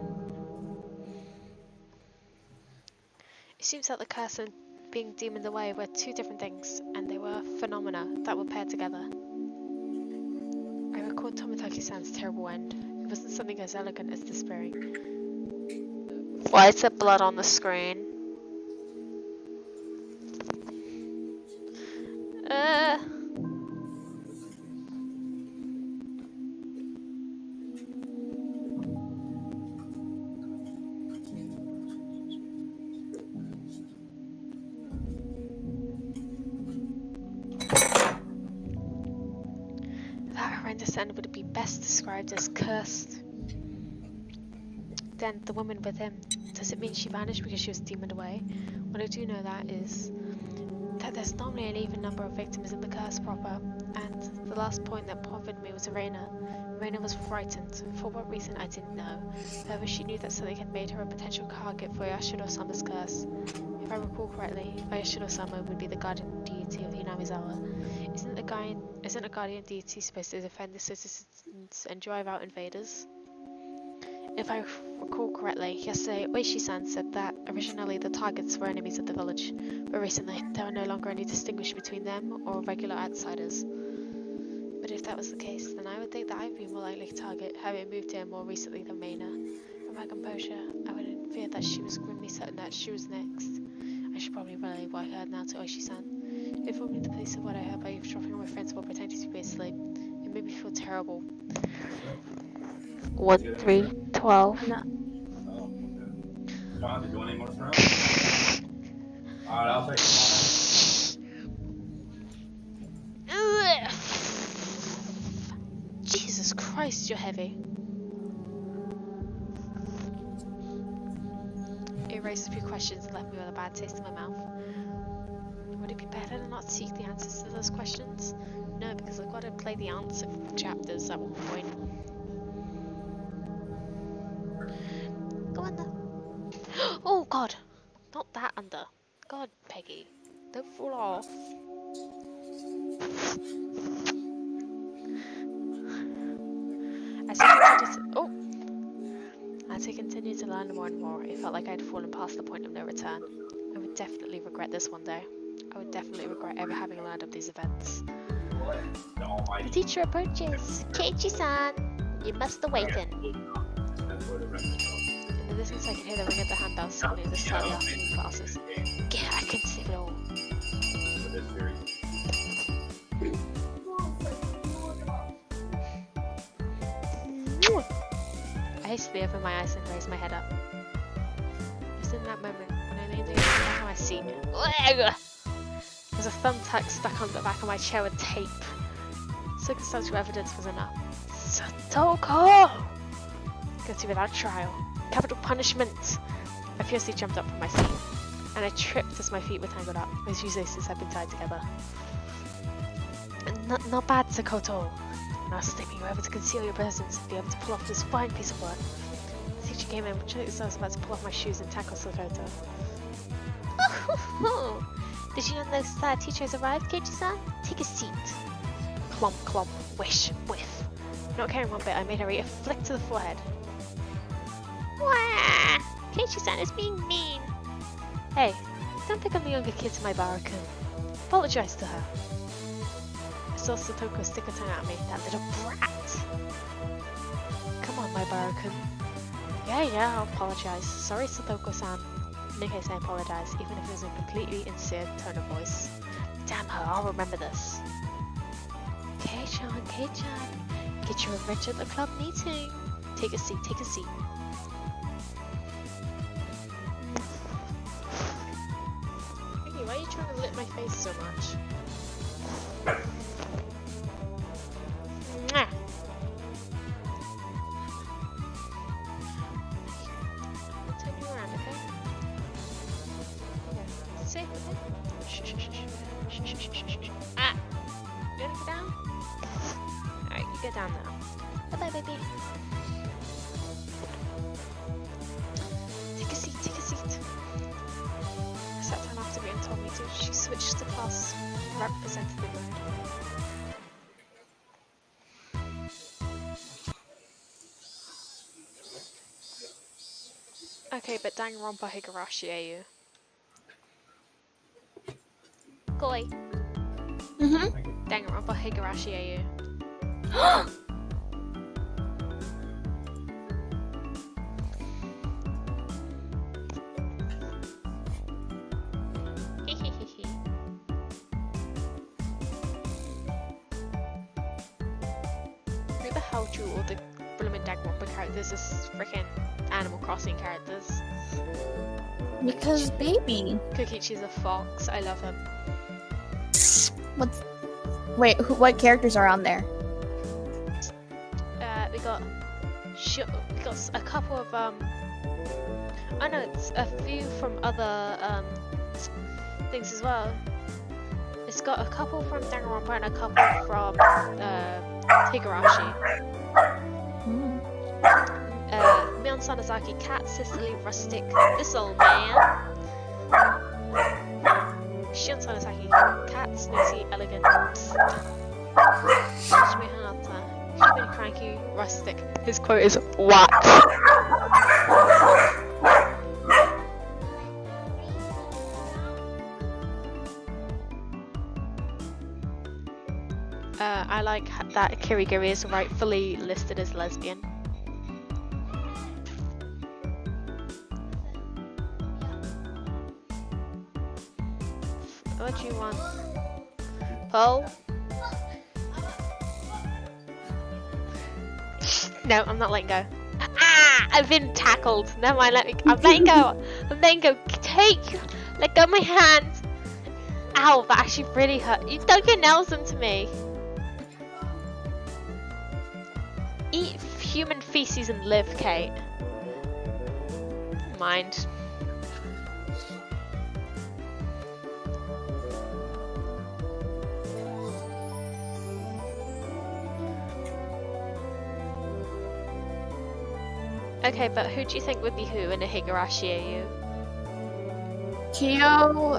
A: It seems that the curse and being demoned away were two different things, and they were phenomena that were paired together. I recalled Tomotaki-san's terrible end. It wasn't something as elegant as despairing. Why is there blood on the screen? That horrendous end would be best described as cursed. Then the woman with him, does it mean she vanished because she was demoned away? What I do know that is that there's normally an even number of victims in the curse proper, and the last point that bothered me was Irena. Irena was frightened. For what reason I didn't know. However, she knew that something had made her a potential target for Yashiro-sama's curse. If I recall correctly, Yashiro-sama would be the guardian deity of Hinamizawa. Isn't a guardian deity supposed to defend the citizens and drive out invaders? If I recall correctly, yesterday Oishi-san said that originally the targets were enemies of the village, but recently there are no longer any distinguish between them or regular outsiders. But if that was the case, then I would think that I'd be more likely to target, having moved here more recently than Reina. For my composure, I would fear that she was grimly certain that she was next. I should probably relay what I heard now to Oishi-san. Informing the police of what I heard by eavesdropping on my friends while pretending to be asleep. It made me feel terrible. 1-3-12.
B: No.
E: Don't have to do any more rounds? Alright, I'll take
A: Ugh. Jesus Christ, you're heavy. It raised a few questions and left me with a bad taste in my mouth. Would it be better to not seek the answers to those questions? No, because I've got to play the answer chapters at one point. Go under. Oh God! Not that under. God, Peggy. Don't fall off. As I continued to learn more and more, it felt like I had fallen past the point of no return. I would definitely regret this one day. I would definitely regret ever having learned of these events. The teacher approaches. Keiichi-san! You must awaken. In the distance I could hear the ring of the handbell sounding the start of the afternoon classes. Yeah, I can see it all. I hastily opened my eyes and raised my head up. Just in that moment, when I leaned over the back of my seat, there was a thumbtack stuck on the back of my chair with tape. Circumstantial evidence was enough. Satoko! Guilty without trial. Capital punishment! I fiercely jumped up from my seat, and I tripped as my feet were tangled up. My shoelaces had been tied together. Not bad, Sakoto. Now sleeping, you were able to conceal your presence and be able to pull off this fine piece of work. The teacher came in, which I was about to pull off my shoes and tackle Sakoto. Did you not notice that teacher has arrived, Keiichi-san? Take a seat. Clump, clump, wish, whiff. Not caring one bit, I made her eat a flick to the forehead. Wah! Keiichi-san is being mean. Hey, don't pick on the younger kids in my barracoon. Apologize to her. I saw Satoko stick her tongue at me, that little brat. Come on, my barracoon. Yeah, I'll apologize. Sorry, Satoko-san. In any case, I apologize, even if it was a completely insincere tone of voice. Damn her, I'll remember this. Kei-chan, get your revenge at the club meeting. Take a seat, take a seat. Hey, why are you trying to lick my face so much? Mwah. I'll turn you around, okay? Yeah. Sit, okay? Shh. Ah! You wanna go down? Alright, you go down now. Bye-bye, baby. Take a seat. I sat down after being told me to. She switched to class representative mode. Okay, but Danganronpa Higurashi, are you? Koi. Danganronpa Higurashi AU. Who the hell drew all the blooming Danganronpa characters as freaking Animal Crossing characters?
B: Because baby.
A: Kokichi's a fox. I love him.
B: What's... Wait, what characters are on there?
A: We got a couple of oh no, it's a few from other things as well. It's got a couple from Danganronpa and a couple from Higurashi. Mion Sanazaki, Cat, Cicely, Rustic, this old man. Shion Sanazaki, Cat, Snoozy, Elegant. Hajime Hanata, Human Cranky, Rustic. His quote is what? I like that Kirigiri is rightfully listed as lesbian. What do you want? Paul? No, I'm not letting go. Ah! I've been tackled. Never mind, I'm letting go. I'm letting go. Let go of my hands. Ow, that actually really hurt. You dug your nails into me. Eat human feces and live, Kate. Never mind. Okay, but who do you think would be who in a Higurashi AU?
B: Kyo,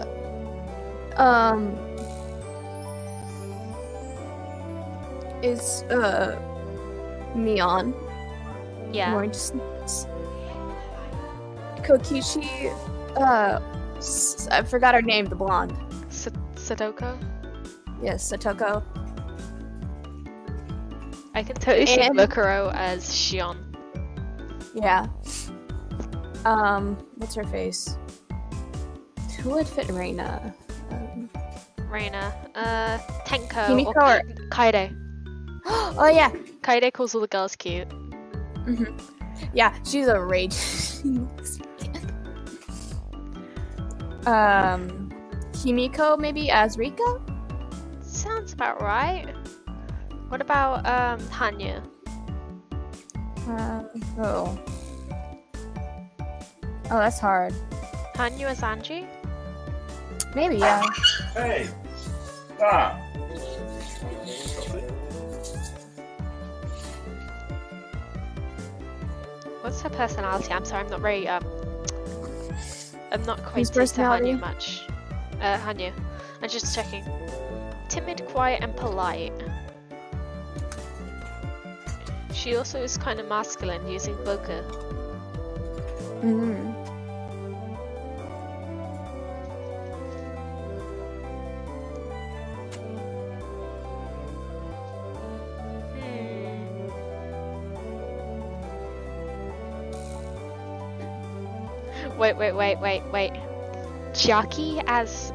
B: is Mion.
A: Yeah.
B: More distance. Kokichi, I forgot her name, the blonde.
A: Sadoko?
B: Yes, Satoko.
A: I can totally see
B: And-
A: Mukuro as Shion.
B: Yeah. What's her face? Who would fit Reina?
A: Reina. Tenko.
B: Himiko
A: or
B: or-
A: Kaide.
B: Oh yeah.
A: Kaide calls all the girls cute.
B: Yeah, she's a rage. Himiko maybe as Rika?
A: Sounds about right. What about Hanya?
B: Oh. Oh, that's hard.
A: Hanya as Angie?
B: Maybe, yeah.
E: Hey! Stop!
A: What's her personality? I'm sorry, I'm not very I'm not
B: Whose
A: acquainted to
B: personality?
A: Hanya much. Hanya. I'm just checking. Timid, quiet, and polite. She also is kind of masculine, using Boku.
B: Mm.
A: Wait. Chiaki as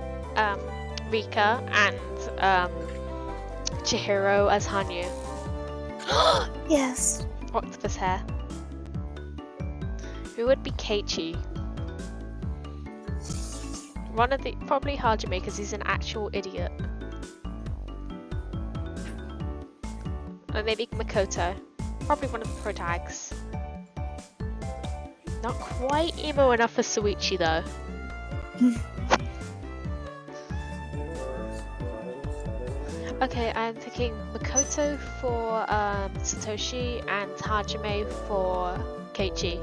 A: Rika and Chihiro as Hanyu.
B: Yes.
A: Octopus hair. Who would be Keiichi? One of the probably Hajime because he's an actual idiot. Or maybe Makoto. Probably one of the protags. Not quite emo enough for Suichi though. Okay, I'm thinking Makoto for Satoshi and Hajime for Keiichi.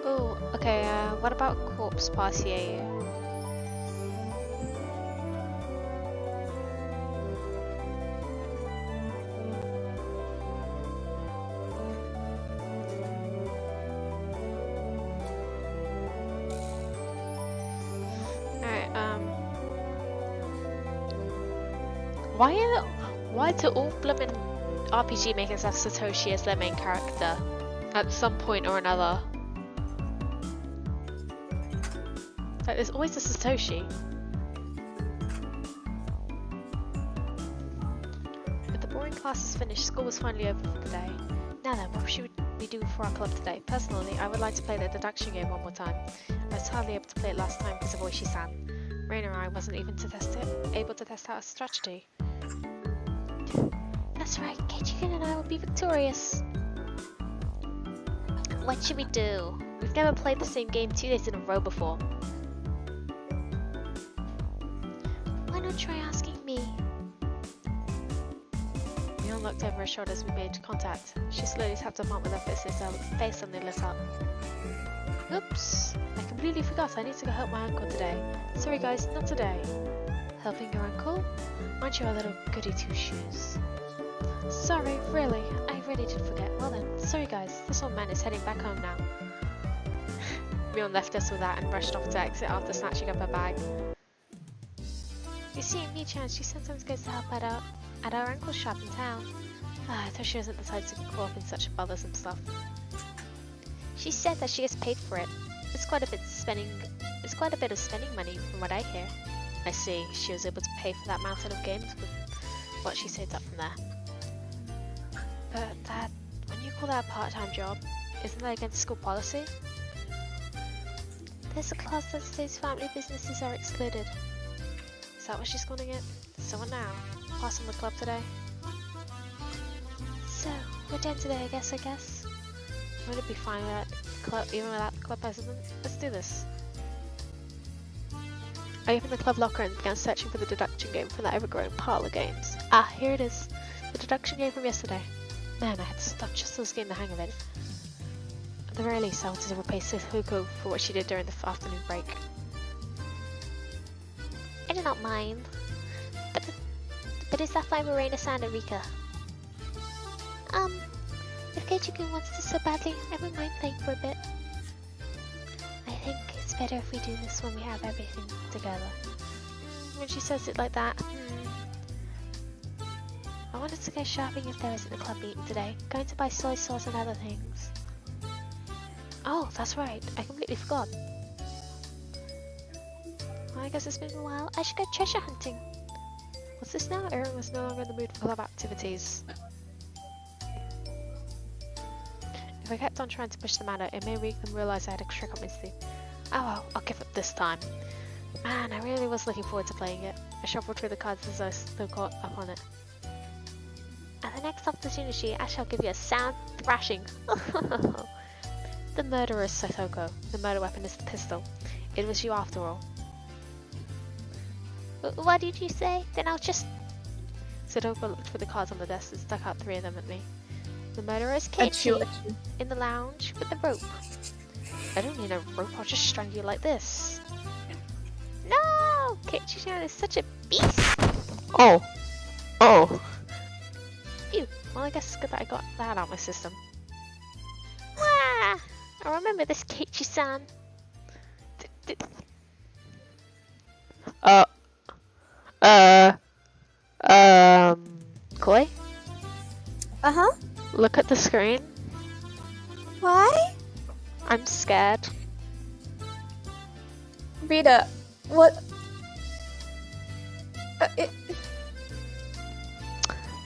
A: Oh, okay, what about Corpse Party AU? Why do all bloomin' RPG makers have Satoshi as their main character at some point or another? Like, there's always a Satoshi. With the boring classes finished, school was finally over for the day. Now then, what should we do for our club today? Personally, I would like to play the deduction game one more time. I was hardly able to play it last time because of Oishi-san. Rain and I wasn't even able to test out a strategy. That's right, Keiichi-kun and I will be victorious. What should we do? We've never played the same game 2 days in a row before. Why not try asking me? Leon looked over her shoulder as we made contact. She slowly tapped her palm with her fist as her face suddenly lit up. Oops! I completely forgot I need to go help my uncle today. Sorry guys, not today. Helping your uncle? Aren't you a little goody two-shoes? Sorry, really, I really did forget. Well then, sorry guys, this old man is heading back home now. Mion left us with that and rushed off to exit after snatching up her bag. You see, Mi-chan, she sometimes goes to help at our uncle's shop in town. I thought she wasn't the type to go up in such bothersome stuff. She said that she gets paid for it. It's quite a bit of spending money from what I hear. I see, she was able to pay for that mountain of games with what she saved up from there. But that, when you call that a part-time job, isn't that against school policy? There's a clause that states family businesses are excluded. Is that what she's calling it? So what now? Pass on the club today? So, we're done today, I guess. Would it be fine without club, even without the club president? Let's do this. I opened the club locker and began searching for the deduction game from the ever-growing pile of games. Ah, here it is. The deduction game from yesterday. Man, I had to stop just to gain the hang of it. At the very least, I wanted to repay Suzuko for what she did during the afternoon break. I do not mind. But is that fine with Reina-san and Rika? If Keiichi-kun wants to so badly, I wouldn't mind playing for a bit. I think it's better if we do this when we have everything together. When she says it like that, I wanted to go shopping if there isn't a club meeting today. Going to buy soy sauce and other things. Oh, that's right. I completely forgot. Well, I guess it's been a while. I should go treasure hunting. What's this now? Erin was no longer in the mood for club activities. If I kept on trying to push the matter, it may make them realise I had a trick up my sleeve. Oh well, I'll give up this time. Man, I really was looking forward to playing it. I shuffled through the cards as I was still caught up on it. At the next opportunity, I shall give you a sound thrashing. The murderer is Satoko. The murder weapon is the pistol. It was you after all. What did you say? Then I'll just... Satoko looked for the cards on the desk and stuck out 3 of them at me. The murderer is Keiichi in the lounge with the rope. I don't need a rope, I'll just strangle you like this. No! Keiichi-chan is such a beast! Oh. Phew, well I guess it's good that I got that out of my system. Wah! I remember this Keiichi-san. Koi?
B: Uh-huh.
A: Look at the screen.
B: Why?
A: I'm scared.
B: Rita, what?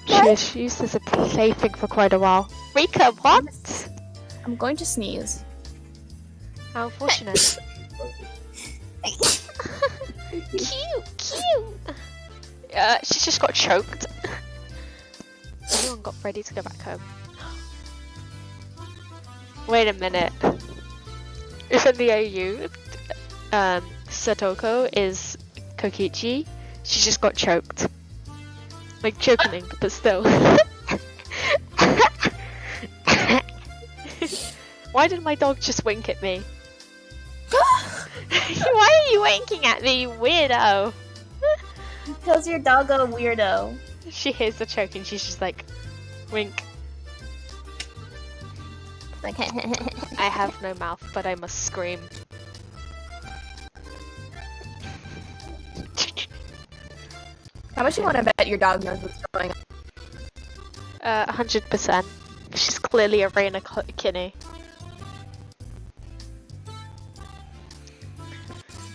A: She has used as a plaything for quite a while. Rika, what?
B: I'm going to sneeze.
A: How unfortunate. Cute. She just got choked. Everyone got ready to go back home. Wait a minute. Isn't the AU Satoko is Kokichi? She just got choked. Like choking, but still. Why did my dog just wink at me? Why are you winking at me, you weirdo?
B: Because your dog a weirdo.
A: She hears the choking, she's just like, wink.
B: Like,
A: I have no mouth, but I must scream.
B: How much you want to bet your dog knows what's going on?
A: 100%. She's clearly a Raina Kinney.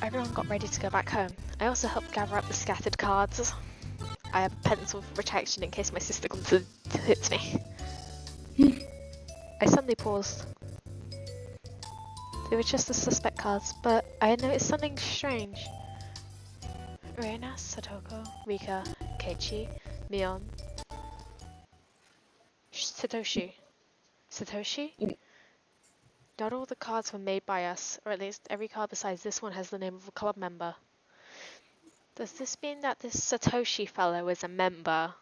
A: Everyone got ready to go back home. I also helped gather up the scattered cards. I have a pencil for protection in case my sister comes to hit me. I suddenly paused. They were just the suspect cards, but I had noticed something strange. Reina, Satoko, Rika, Keiichi, Mion, Satoshi. Satoshi? Not all the cards were made by us, or at least every card besides this one has the name of a club member. Does this mean that this Satoshi fellow is a member?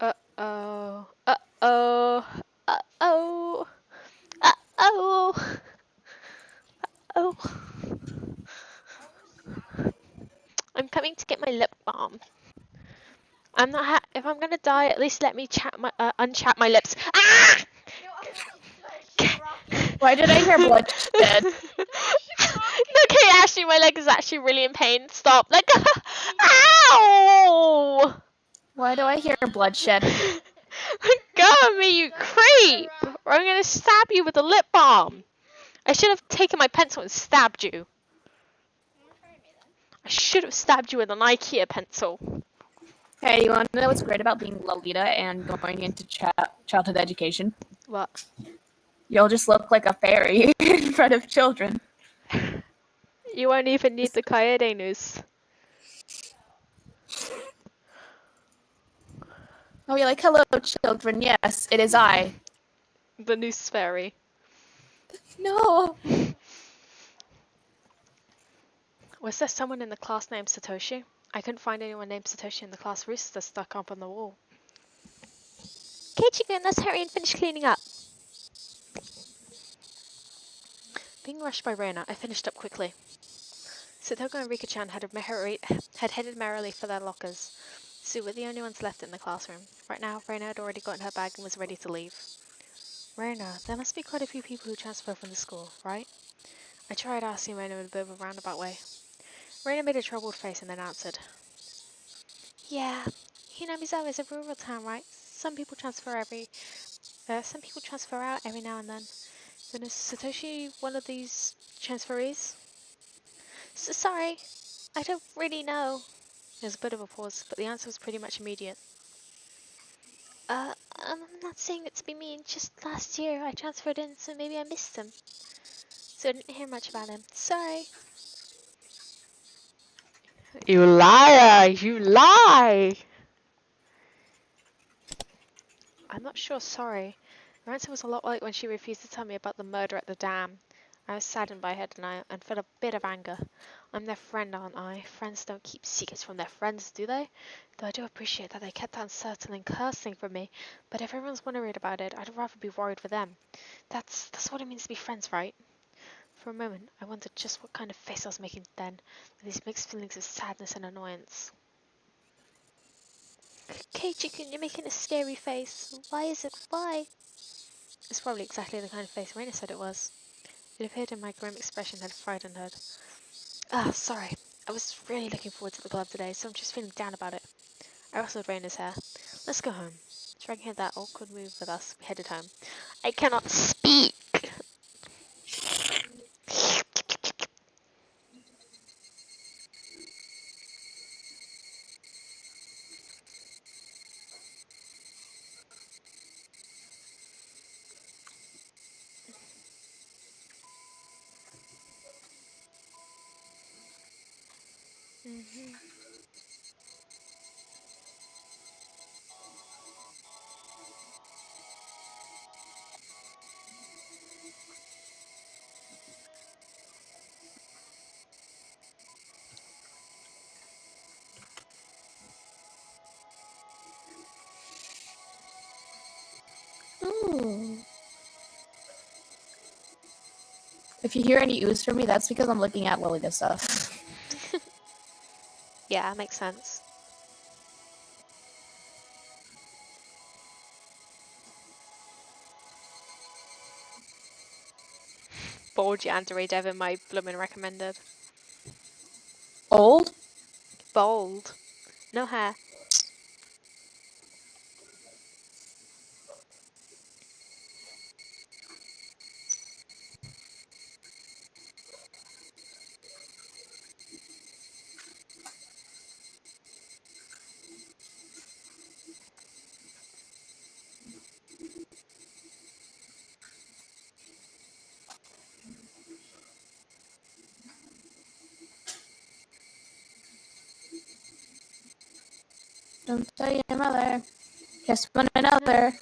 A: Uh-oh. Uh-oh. Uh-oh. Uh-oh. Oh. I'm coming to get my lip balm. I'm not if I'm gonna die, at least let me unchat my lips. Ah!
B: Why did I hear bloodshed?
A: Okay, Ashley, my leg is actually really in pain. Stop. Like, ow!
B: Why do I hear bloodshed?
A: Let go of me, you creep! Or I'm gonna stab you with a lip balm. I should have taken my pencil and stabbed you. I should have stabbed you with an IKEA pencil.
B: Hey, you want to know what's great about being Lolita and going into childhood education?
A: What?
B: You'll just look like a fairy in front of children.
A: You won't even need the Kaede news.
B: Oh, you're like, hello, children. Yes, it is I.
A: The noose fairy.
B: No.
A: Was there someone in the class named Satoshi? I couldn't find anyone named Satoshi in the class rooster stuck up on the wall. Keiichi-kun, let's hurry and finish cleaning up. Being rushed by Reina, I finished up quickly. Satoko and Rika-chan had headed merrily for their lockers. So we're the only ones left in the classroom. Right now, Reina had already gotten her bag and was ready to leave. Reina, there must be quite a few people who transfer from the school, right? I tried asking Reina in a bit of a roundabout way. Reina made a troubled face and then answered. Yeah, Hinamizawa is a rural town, right? Some people transfer out every now and then. Then is Satoshi one of these transferees? Sorry, I don't really know. There was a bit of a pause, but the answer was pretty much immediate. I'm not saying it to be mean, just last year I transferred in, so maybe I missed him. So I didn't hear much about him. Sorry. You liar! You lie! I'm not sure, sorry. Her answer was a lot like when she refused to tell me about the murder at the dam. I was saddened by her denial and felt a bit of anger. I'm their friend, aren't I? Friends don't keep secrets from their friends, do they? Though I do appreciate that they kept that uncertain and cursing from me, but if everyone's worried about it, I'd rather be worried for them. That's what it means to be friends, right? For a moment, I wondered just what kind of face I was making then, with these mixed feelings of sadness and annoyance. Keiichi-kun, you're making a scary face. Why is it? Why? It's probably exactly the kind of face Reina said it was. It appeared in my grim expression had frightened her. Ah, sorry. I was really looking forward to the club today, so I'm just feeling down about it. I rustled Reina's hair. Let's go home. Dragging that awkward move with us, we headed home. I cannot speak!
B: Ooh. If you hear any ooze from me, that's because I'm looking at Lolita stuff.
A: Yeah, makes sense. Bold Yandere Devon, my bloomin' recommended.
B: Old?
A: bald. No hair.
B: Don't tell your mother. Just one another.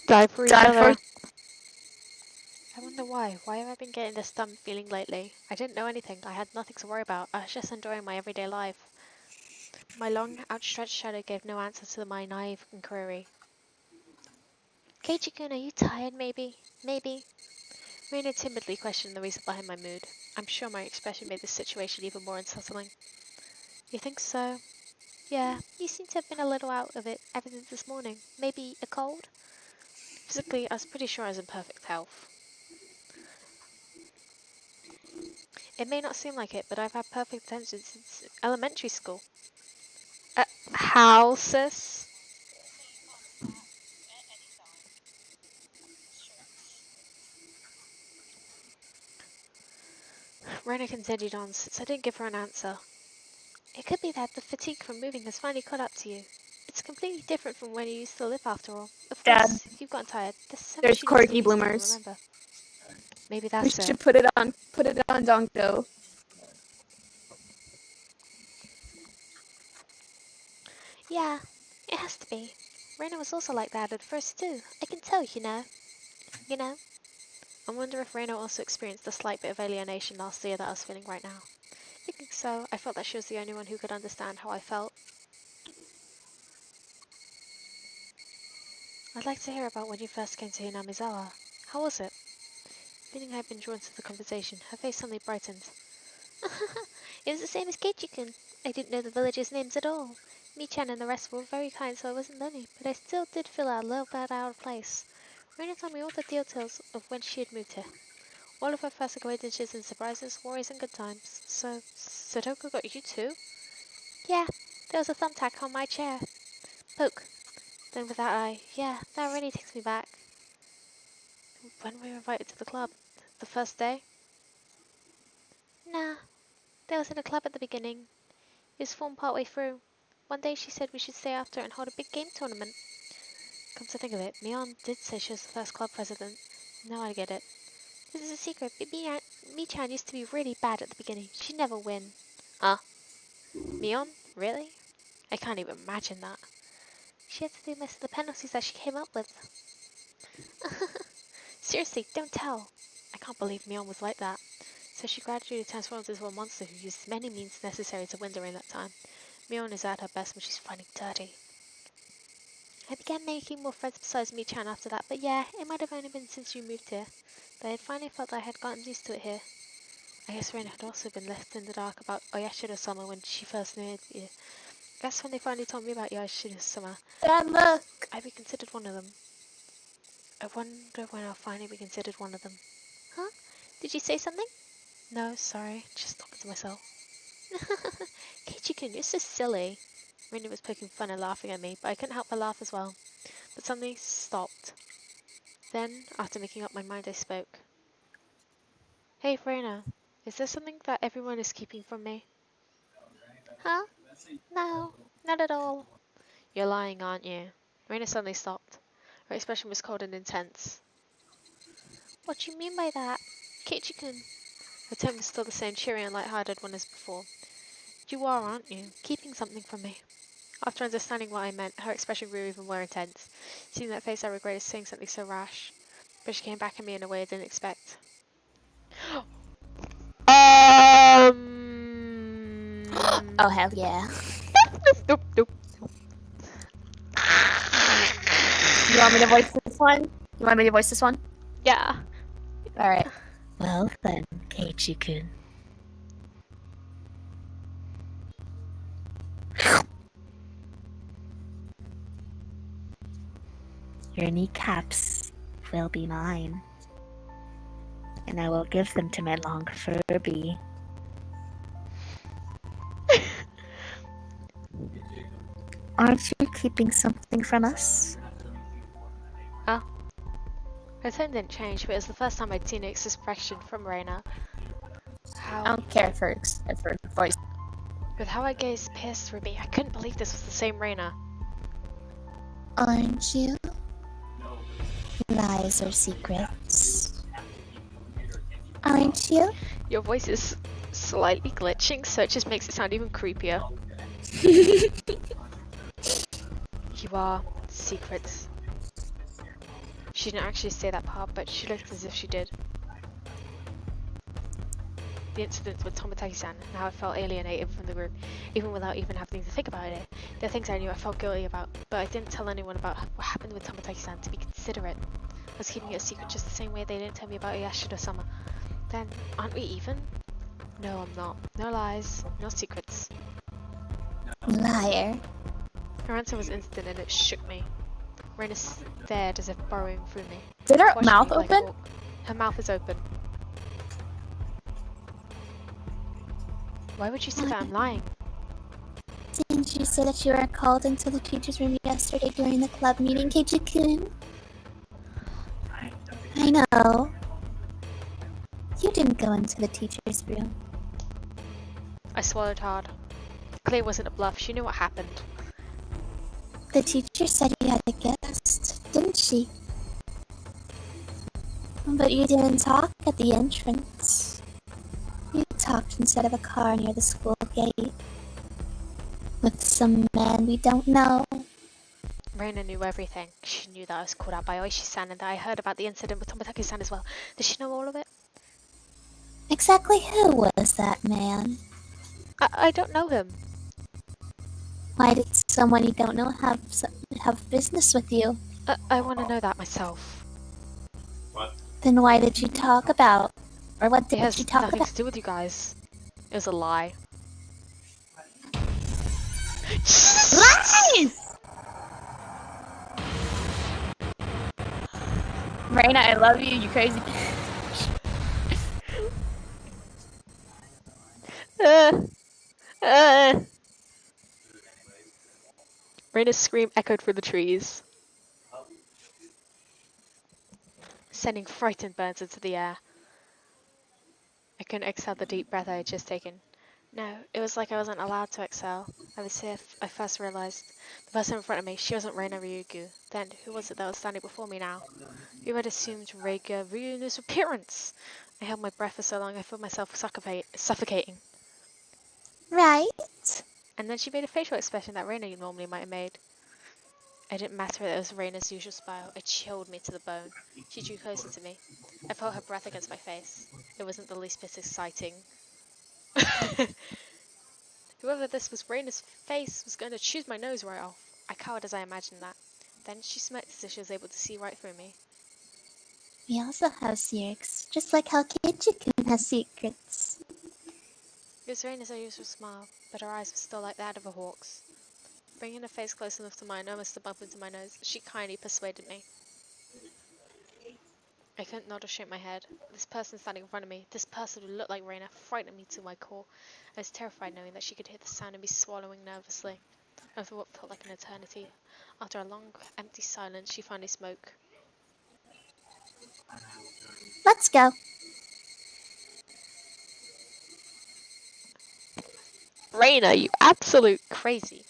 A: Die for each
B: Die
A: other.
B: for.
A: I wonder why. Why have I been getting this dumb feeling lately? I didn't know anything. I had nothing to worry about. I was just enjoying my everyday life. My long, outstretched shadow gave no answer to my naive inquiry. Keiichi-kun, are you tired, maybe? Maybe? Reina timidly questioned the reason behind my mood. I'm sure my expression made the situation even more unsettling. You think so? Yeah, you seem to have been a little out of it ever since this morning. Maybe a cold? Physically, I was pretty sure I was in perfect health. It may not seem like it, but I've had perfect attention since elementary school. How, sis? Rena continued on, since I didn't give her an answer. It could be that the fatigue from moving has finally caught up to you. It's completely different from when you used to live, after all. Of
B: Dad,
A: course, you've gotten tired. There's so
B: there's
A: much you need to
B: corgi
A: get used to and
B: bloomers.
A: remember. Maybe
B: We
A: that's it.
B: should put it on Donko.
A: Yeah, it has to be. Rena was also like that at first too. I can tell, you know. You know? I wonder if Rena also experienced the slight bit of alienation last year that I was feeling right now. Thinking so, I felt that she was the only one who could understand how I felt. I'd like to hear about when you first came to Hinamizawa. How was it? Feeling I'd been drawn to the conversation, her face suddenly brightened. It was the same as Keiichi-kun. I didn't know the villagers' names at all. Mi-chan and the rest were very kind, so I wasn't lonely, but I still did feel a little bit out of place. Rena told me all the details of when she had moved here. All of her first acquaintances and surprises, worries and good times. So, Sadoko got you too? Yeah, there was a thumbtack on my chair. Poke. Then with that eye, yeah, that really takes me back. When we were invited to the club, the first day? Nah, there wasn't a club at the beginning. It was formed partway through. One day she said we should stay after and hold a big game tournament. Come to think of it, Mion did say she was the first club president. Now I get it. This is a secret, but Mi-chan used to be really bad at the beginning. She'd never win. Huh? Mion? Really? I can't even imagine that. She had to do most of the penalties that she came up with. Seriously, don't tell. I can't believe Mion was like that. So she gradually transformed into a monster who used many means necessary to win during that time. Mion is at her best when she's fighting dirty. I began making more friends besides Mi-chan after that, but yeah, it might have only been since you moved here. But I had finally felt I had gotten used to it here. I guess Reina had also been left in the dark about Oyashiro-sama when she first knew it. I guess when they finally told me about Oyashiro-sama,
B: Dad, look.
A: I'd be considered one of them. I wonder when I'll finally be considered one of them. Huh? Did you say something? No, sorry, just talking to myself. Keiichi-kun, you're so silly. Reina was poking fun and laughing at me, but I couldn't help but laugh as well. But suddenly stopped. Then, after making up my mind, I spoke. Hey, Reina, is there something that everyone is keeping from me? Huh? No, not at all. You're lying, aren't you? Reina suddenly stopped. Her expression was cold and intense. What do you mean by that? Keiichi-kun. Her tone was still the same cheery and light-hearted one as before. You are, aren't you? Keeping something from me. After understanding what I meant, her expression grew even more intense. Seeing that face, I regretted saying something so rash. But she came back at me in a way I didn't expect.
B: Oh, hell yeah.
A: Nope, nope.
B: You want me to voice this one? You want me to voice this one?
A: Yeah.
B: Alright.
F: Well then, Keiichi-kun. Your kneecaps will be mine. And I will give them to my long Furby. Aren't you keeping something from us?
A: Oh. Her tone didn't change, but it was the first time I'd seen an expression from Reina.
B: I don't care for her voice.
A: With how her gaze pierced through me, I couldn't believe this was the same Reina.
F: Aren't you? Lies or secrets? Aren't you?
A: Your voice is slightly glitching, so it just makes it sound even creepier. You are secrets. She didn't actually say that part, but she looked as if she did. The incident with Tomotaki-san and how I felt alienated from the group, even without even having to think about it. There are things I knew I felt guilty about, but I didn't tell anyone about what happened with Tomotaki-san to be considerate. I was keeping it a secret just the same way they didn't tell me about Yashido-sama. Then, aren't we even? No, I'm not. No lies, no secrets.
F: Liar.
A: Her answer was instant and it shook me. Reina stared as if burrowing through me.
B: Did her
A: Watched
B: mouth
A: me like
B: open?
A: hawk. Her mouth is open. Why would you say that I'm lying?
F: Didn't you say that you were called into the teacher's room yesterday during the club meeting, Keiji-kun? I know. You didn't go into the teacher's room.
A: I swallowed hard. Clear wasn't a bluff, she knew what happened.
F: The teacher said you had a guest, didn't she? But you didn't talk at the entrance. You talked inside of a car near the school gate. With some man we don't know.
A: Reina knew everything. She knew that I was called out by Oishi-san and that I heard about the incident with Tomotaki-san as well. Does she know all of it?
F: Exactly who was that man?
A: I don't know him.
F: Why did someone you don't know have business with you?
A: I want to know that myself.
F: Then why did you talk about? Or what
A: It
F: did
A: has
F: you talk
A: nothing
F: about?
A: to do with you guys. It was a lie.
B: Lies! Reina, I love you, you crazy.
A: Reina's scream echoed through the trees, sending frightened birds into the air. I couldn't exhale the deep breath I had just taken. No, it was like I wasn't allowed to exhale. I was here. I first realized the person in front of me, she wasn't Reina Ryugu. Then, who was it that was standing before me now? Who had assumed Reiga Ryugu's appearance? I held my breath for so long I felt myself suffocating.
F: Right?
A: And then she made a facial expression that Reina normally might have made. It didn't matter that it was Reina's usual smile. It chilled me to the bone. She drew closer to me. I felt her breath against my face. It wasn't the least bit exciting. Whoever this was, Reina's face was going to choose my nose right off. I cowered as I imagined that. Then she smirked as if she was able to see right through me.
F: We also have secrets, just like how Keiji-kun has secrets.
A: It was Reina's usual smile, but her eyes were still like that of a hawk's. Bringing her face close enough to mine almost to bump into my nose, she kindly persuaded me. I couldn't nod or shake my head. This person standing in front of me, this person who looked like Reina, frightened me to my core. I was terrified knowing that she could hear the sound and be swallowing nervously. After what felt like an eternity, after a long, empty silence, she finally spoke.
F: Let's go.
A: Reina, you absolute crazy.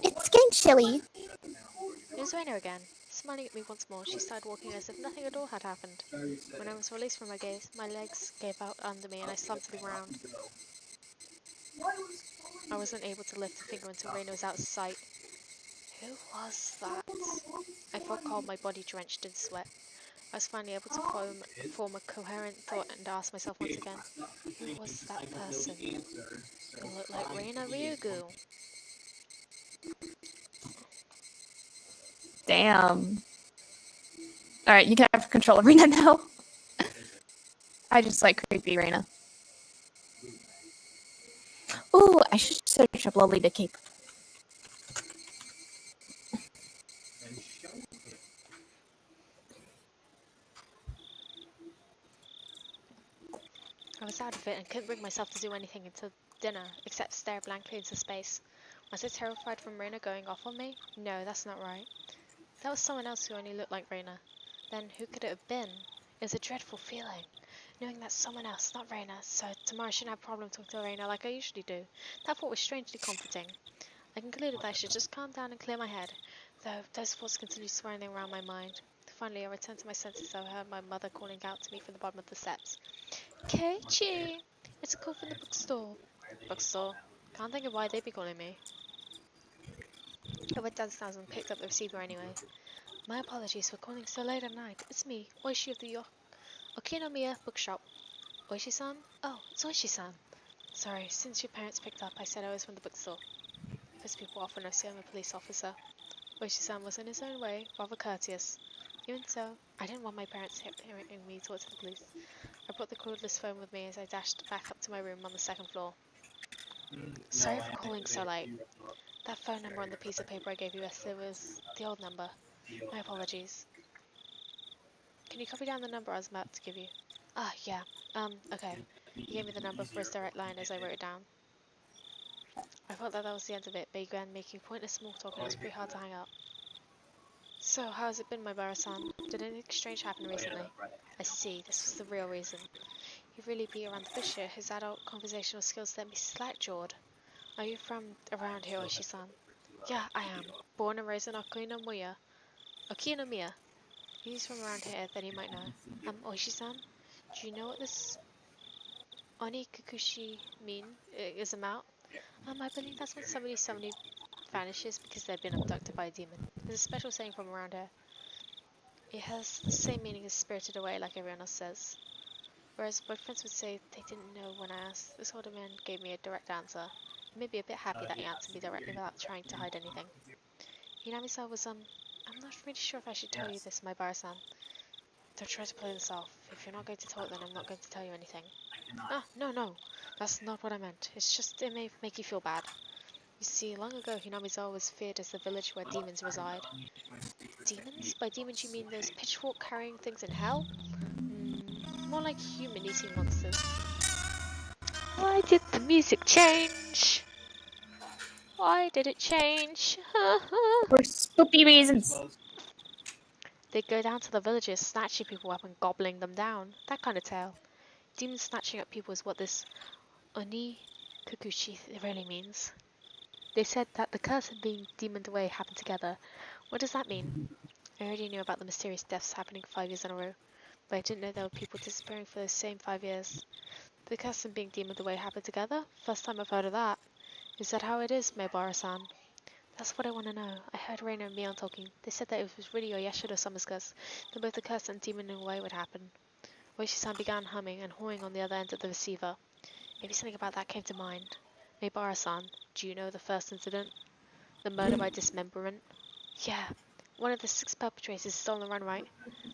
F: It's getting chilly.
A: It was Reina again. Smiling at me once more, she started walking as if nothing at all had happened. When I was released from her gaze, my legs gave out under me and I slumped to the ground. I wasn't able to lift a finger until Reina was out of sight. Who was that? I felt cold, my body drenched in sweat. I was finally able to form a coherent thought and ask myself once again, who was that person who looked like Reina Ryugu?
B: Damn. Alright, you can have control of Reina now. I just like creepy Reina. Ooh, I should search up Lolita Cape.
A: I was out of it and couldn't bring myself to do anything until dinner, except stare blankly into space. Was I terrified from Reina going off on me? No, that's not right. That was someone else who only looked like Reina. Then who could it have been? It was a dreadful feeling, knowing that someone else, not Reina, so tomorrow I shouldn't have a problem talking to Reina like I usually do. That thought was strangely comforting. I concluded that I should just calm down and clear my head, though those thoughts continued swirling around my mind. Finally, I returned to my senses as I heard my mother calling out to me from the bottom of the steps. Keiichi! It's a call from the bookstore. Bookstore? Can't think of why they'd be calling me. I went downstairs and picked up the receiver anyway. My apologies for calling so late at night. It's me, Oishi of the Okinomiya bookshop. Oishi-san? Oh, it's Oishi-san. Sorry, since your parents picked up, I said I was from the bookstore. Most people often assume I'm a police officer. Oishi-san was in his own way rather courteous. Even so, I didn't want my parents hearing me talk to the police. I brought the cordless phone with me as I dashed back up to my room on the second floor. Sorry for calling so late. That phone number on the piece of paper I gave you yesterday was the old number. My apologies. Can you copy down the number I was about to give you? Ah, yeah. Okay. He gave me the number for his direct line as I wrote it down. I thought that was the end of it, but he began making pointless small talk and it was pretty hard to hang up. So, how has it been, my Bara-san? Did anything strange happen recently? I see, this was the real reason. You really beat around the bush here. His adult conversational skills let me slack-jawed. Are you from around here, Oishi-san? Yeah, I am. Born and raised in Okinomiya. Okinomiya. He's from around here, then he might know. Oishi-san? Do you know what this Onikukushi is about? I believe that's when somebody suddenly vanishes because they've been abducted by a demon. There's a special saying from around here. It has the same meaning as spirited away, like everyone else says. Whereas my friends would say they didn't know when I asked. This older man gave me a direct answer. He made me a bit happy that he answered me directly without trying to hide anything. Hinami-san was, I'm not really sure if I should tell you this, my Bara-san. Don't try to play this off. If you're not going to talk, then I'm not going to tell you anything. Ah, no. That's not what I meant. It's just it may make you feel bad. You see, long ago, Hinamizawa was feared as the village where demons reside. Demons? By demons you mean those pitchfork-carrying things in hell? More like human-eating monsters. Why did the music change? Why did it change?
B: For spoopy reasons.
A: They'd go down to the villages, snatching people up and gobbling them down. That kind of tale. Demons snatching up people is what this Oni Kukushi really means. They said that the curse and being demoned away happened together. What does that mean? I already knew about the mysterious deaths happening 5 years in a row, but I didn't know there were people disappearing for those same 5 years. The curse and being demoned away happened together? First time I've heard of that. Is that how it is, Maibara-san? That's what I want to know. I heard Reina and Mion talking. They said that it was really Yashido-sama's curse. Then both the curse and demoning away would happen. Oishi-san began humming and hawing on the other end of the receiver. Maybe something about that came to mind. Maibara-san, do you know the first incident? The murder by dismemberment? Yeah. One of the 6 perpetrators is still on the run, right?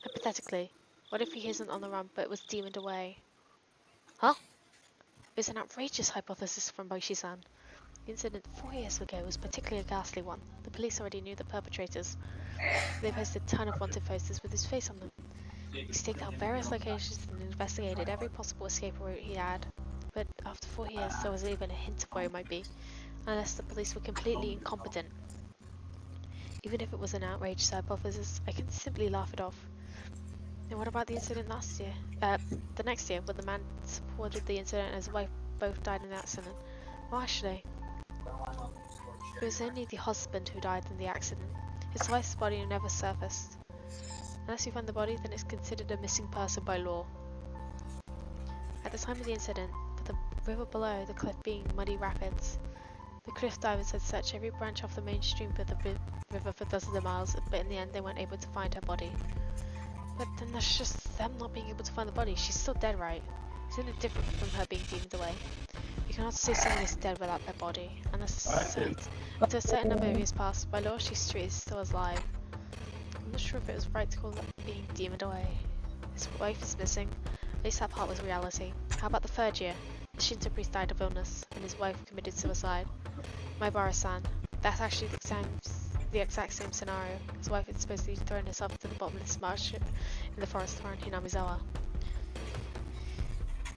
A: Hypothetically. What if he isn't on the run but was demoned away? Huh? It was an outrageous hypothesis from Oishi-san. The incident 4 years ago was particularly a ghastly one. The police already knew the perpetrators. They posted a ton of wanted posters with his face on them. He staked out various locations and investigated every possible escape route he had. But after 4 years, there wasn't even a hint of where he might be, unless the police were completely incompetent. Even if it was an outrageous hypothesis, I can simply laugh it off. And what about the incident last year? The next year, when the man supported the incident and his wife both died in the accident? Well, actually, it was only the husband who died in the accident. His wife's body never surfaced. Unless you find the body, then it's considered a missing person by law. At the time of the incident, with the river below the cliff being muddy rapids, the cliff divers had searched every branch off the main stream of the river for dozens of miles, but in the end they weren't able to find her body. But then that's just them not being able to find the body. She's still dead, right? Isn't it different from her being deemed away? You cannot say someone is dead without their body, unless after a certain number of years passed. By law, she's still alive. I'm not sure if it was right to call that being demoned away. His wife is missing. At least that part was reality. How about the 3rd year? The Shinto priest died of illness, and his wife committed suicide. Maibara-san, that's actually the exact same scenario. His wife had supposedly thrown herself into the bottomless marsh in the forest around Hinamizawa.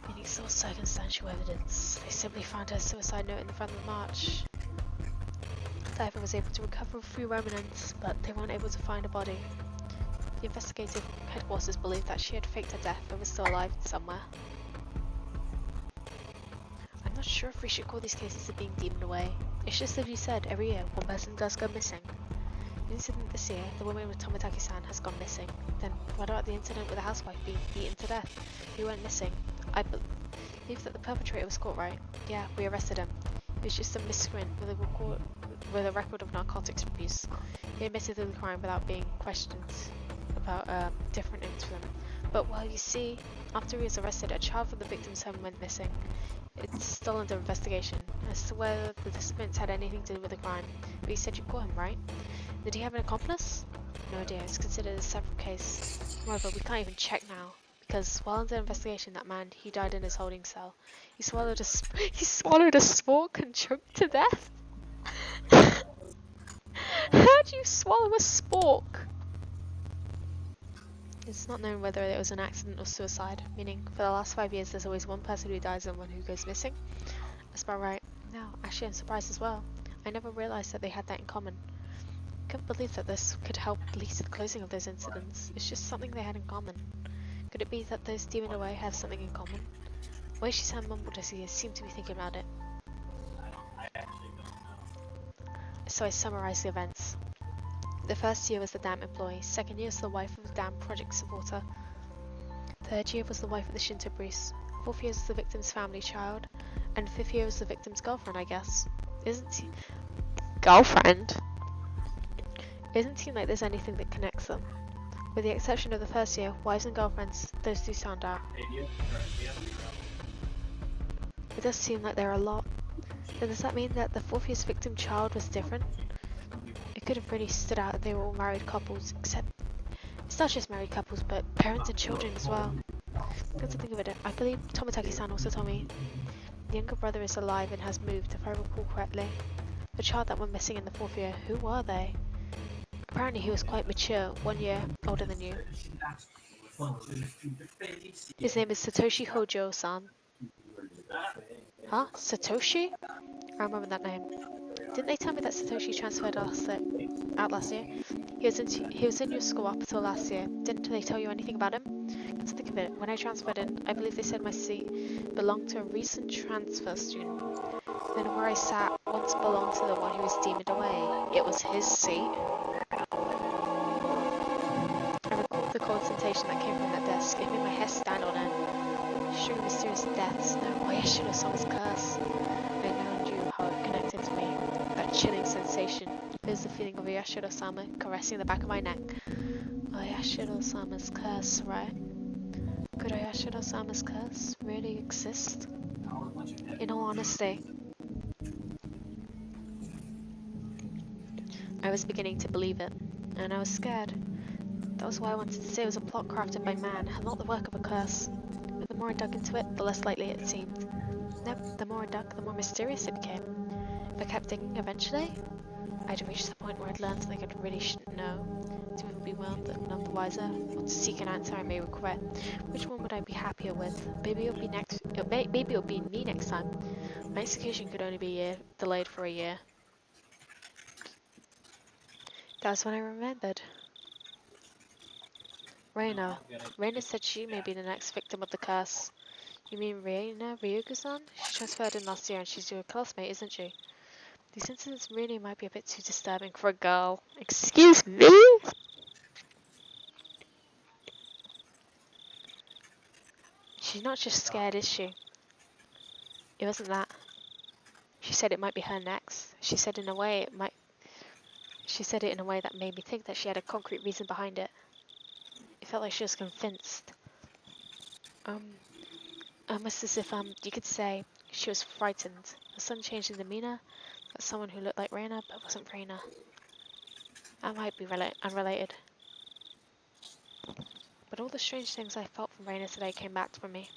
A: Meaning it's all circumstantial evidence. They simply found her suicide note in the front of the march. Diver was able to recover a few remnants, but they weren't able to find a body. The investigative headquarters believed that she had faked her death and was still alive somewhere. I'm not sure if we should call these cases of being demoned away. It's just as you said, every year one person does go missing. The incident this year, the woman with Tomitaki-san has gone missing. Then what about the incident with the housewife being beaten to death? He went missing. I believe that the perpetrator was caught, right? Yeah, we arrested him. He was just a miscreant with a record of narcotics abuse. He admitted to the crime without being questioned about different incident. But well, you see, after he was arrested, a child from the victim's home went missing. It's still under investigation as to whether the disappearance had anything to do with the crime. But you said you caught him, right? Did he have an accomplice? No dear, it's considered a separate case. However, we can't even check now. Because while under investigation, that man, he died in his holding cell. He swallowed a spork and choked to death? How do you swallow a spork? It's not known whether it was an accident or suicide, meaning for the last 5 years there's always one person who dies and one who goes missing. That's about right. No, actually I'm surprised as well. I never realised that they had that in common. I couldn't believe that this could help lead to the closing of those incidents. It's just something they had in common. Could it be that those demoned away have something in common? The way she sounded mumbled as he seemed to be thinking about it. So I summarised the events. The first year was the dam employee, second year was the wife of the dam project supporter, third year was the wife of the Shinto priest, fourth year was the victim's family child, and fifth year was the victim's girlfriend, I guess. Isn't he? Girlfriend? It doesn't seem like there's anything that connects them. With the exception of the first year, wives and girlfriends, those two stand out. It does seem like there are a lot. Then does that mean that the fourth year's victim child was different? It could have really stood out if they were all married couples, except it's not just married couples, but parents and children as well. Come to think of it, I believe Tomitaki-san also told me the younger brother is alive and has moved, if I recall correctly. The child that went missing in the fourth year, who were they? Apparently he was quite mature, 1 year older than you. His name is Satoshi Hojo-san. Huh? Satoshi? I remember that name. Didn't they tell me that Satoshi transferred out last year? He was in your school up until last year. Didn't they tell you anything about him? Let's think of it. When I transferred in, I believe they said my seat belonged to a recent transfer student. Then where I sat once belonged to the one who was demoned away. It was his seat. I recalled the cold sensation that came from that desk. It made my hair stand on end. Showing mysterious deaths. No, I should have someone's curse. I now knew how it connected to me. That chilling sensation. It was the feeling of Yashiro-sama caressing the back of my neck. Yashiro-sama's curse, right? Could Yashiro-sama's curse really exist? In all honesty, I was beginning to believe it, and I was scared. That was why I wanted to say it was a plot crafted by man, and not the work of a curse. But the more I dug into it, the less likely it seemed. Nope, the more I dug, the more mysterious it became. If I kept digging eventually, I'd reach the point where I'd learned something I really shouldn't know. To be overwhelmed and none the wiser, or to seek an answer I may regret. Which one would I be happier with? Maybe it'll be maybe it'll be me next time. My execution could only be delayed for a year. That's when I remembered. Reina. Reina said she may be the next victim of the curse. You mean Reina Ryugu-san? She transferred in last year and she's your classmate, isn't she? These incidents really might be a bit too disturbing for a girl. Excuse me? She's not just scared, is she? It wasn't that. She said it might be her next. She said it in a way that made me think that she had a concrete reason behind it. It felt like she was convinced. Almost as if you could say she was frightened. Her sudden change in demeanor. That someone who looked like Reina but wasn't Reina. That might be unrelated. But all the strange things I felt from Reina today came back for me.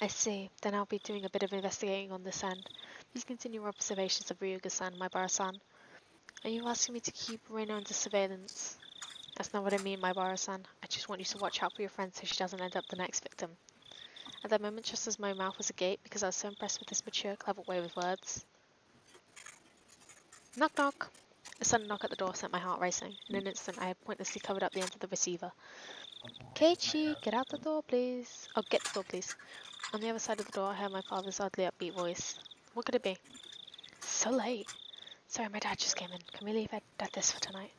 A: I see. Then I'll be doing a bit of investigating on this end. Please continue your observations of Ryuga-san, my Bara-san. Are you asking me to keep Reina under surveillance? That's not what I mean, my Bara-san. I just want you to watch out for your friend so she doesn't end up the next victim. At that moment, just as my mouth was agape because I was so impressed with this mature, clever way with words. Knock knock. A sudden knock at the door sent my heart racing. In an instant, I had pointlessly covered up the end of the receiver. Keiichi, get out the door, please. Oh, get the door, please. On the other side of the door, I heard my father's oddly upbeat voice. What could it be? So late. Sorry, my dad just came in. Can we leave at this for tonight?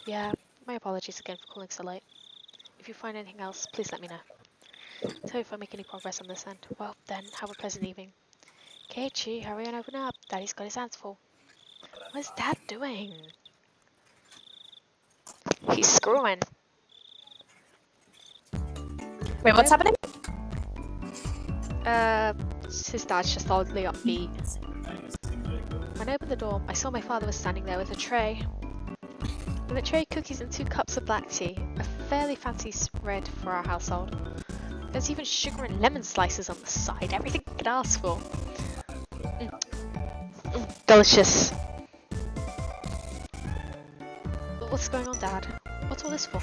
A: Yeah, my apologies again for calling so late. If you find anything else, please let me know. Tell me if I make any progress on this end. Well, then, have a pleasant evening. Keiichi, hurry and open up. Daddy's got his hands full. What is Dad doing? He's screwing.
B: Wait, what's happening?
A: His dad's just oddly upbeat. When I opened the door, I saw my father was standing there with a tray. With a tray of cookies and 2 cups of black tea. A fairly fancy spread for our household. There's even sugar and lemon slices on the side. Everything I could ask for. Delicious. What's going on, Dad? What's all this for?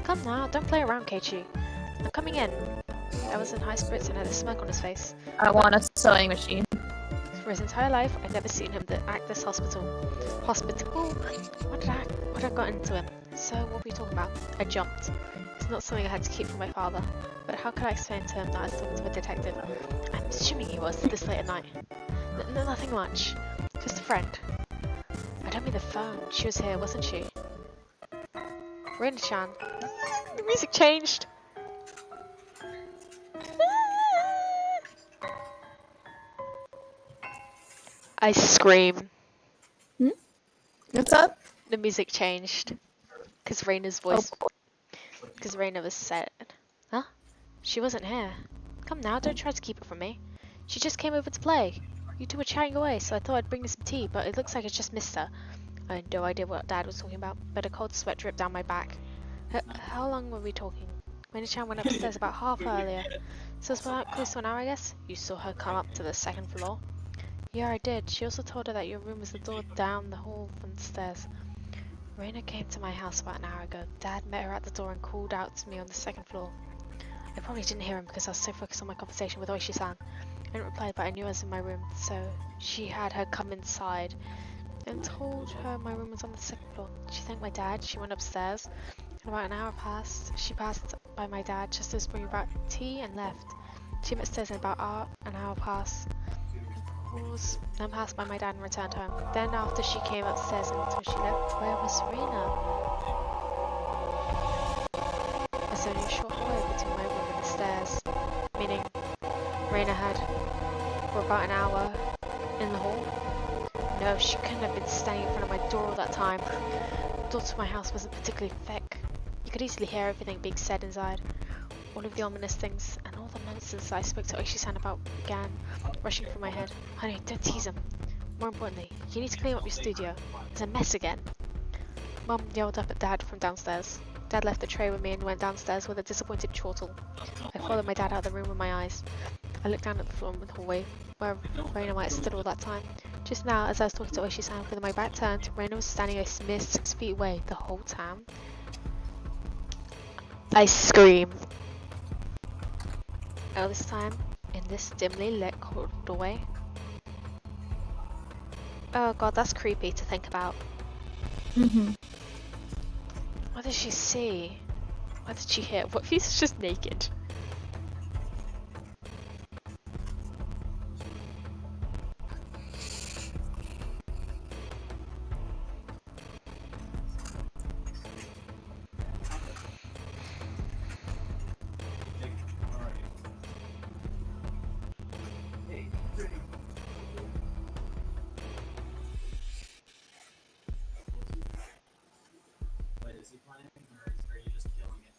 A: Come now, don't play around, Keiichi. I'm coming in. Dad was in high spirits and had a smirk on his face.
B: I want a sewing machine.
A: For his entire life, I'd never seen him act this hospitable. What did I got into him? So, what were you talking about? I jumped. It's not something I had to keep from my father. But how could I explain to him that I was talking to a detective? I'm assuming he was this late at night. Nothing much. Just a friend. I don't mean the phone. She was here, wasn't she? Rin-chan. The music changed. I scream.
B: What's up?
A: The music changed. Because Raina's voice. Because Raina was said. Huh? She wasn't here. Come now, don't try to keep it from me. She just came over to play. You two were chatting away, so I thought I'd bring you some tea, but it looks like I just missed her. I had no idea what Dad was talking about, but a cold sweat dripped down my back. How long were we talking? Raina-chan went upstairs about half earlier. So it's about close to an hour, I guess? You saw her come up to the 2nd floor? Yeah, I did. She also told her that your room was the door down the hall from the stairs. Raina came to my house about an hour ago. Dad met her at the door and called out to me on the 2nd floor. I probably didn't hear him because I was so focused on my conversation with Oishi-san. I didn't reply, but I knew I was in my room, so she had her come inside and told her my room was on the 2nd floor. She thanked my dad, she went upstairs, and about an hour passed. She passed by my dad just as bringing back tea and left. She went upstairs in about an hour passed. Pause, then passed by my dad and returned home. Then after she came upstairs and until she left, where was Raina? There's only a short hallway between my room and the stairs, meaning Raina had for about an hour in the hall. No, she couldn't have been standing in front of my door all that time. The door to my house wasn't particularly thick. You could easily hear everything being said inside. All of the ominous things and all the nonsense I spoke to Oishi-san about began rushing through my head. Honey, don't tease him. More importantly, you need to clean up your studio. It's a mess again. Mum yelled up at Dad from downstairs. Dad left the tray with me and went downstairs with a disappointed chortle. I followed my dad out of the room with my eyes. I looked down at the floor in the hallway, where Raina might have stood all that time. Just now, as I was talking to Oishi-san with my back turned, Raina was standing a mere 6 feet away the whole time. I scream. All this time, in this dimly lit doorway. Oh god, that's creepy to think about. What did she see? What did she hear? What if he's just naked?
E: Wait, is he playing or are you just killing it?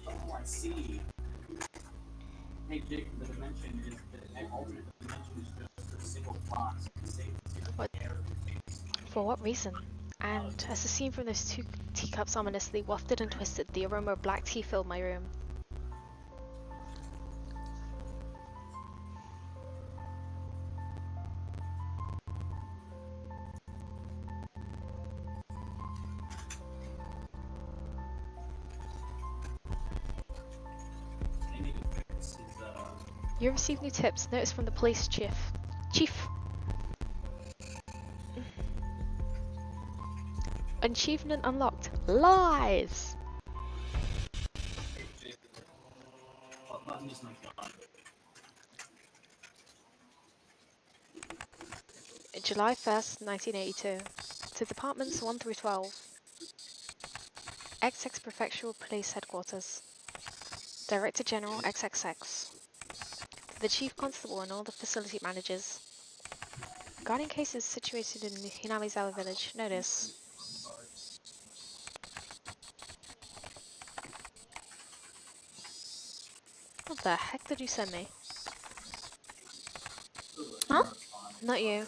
E: Oh, I see. Hey, Jake, the dimension is the alternate dimension is just a single box.
A: What? For what reason? And as the steam from those 2 teacups ominously wafted and twisted, the aroma of black tea filled my room. You received new tips. Notice from the police chief. Chief! Achievement unlocked. Lies!
E: What button is my god?
A: July 1st, 1982. To Departments 1 through 12. XX Prefectural Police Headquarters. Director General XXX. To the Chief Constable and all the facility managers. Regarding cases situated in Hinamizawa village, notice. What the heck did you send me?
B: Huh?
A: Not you.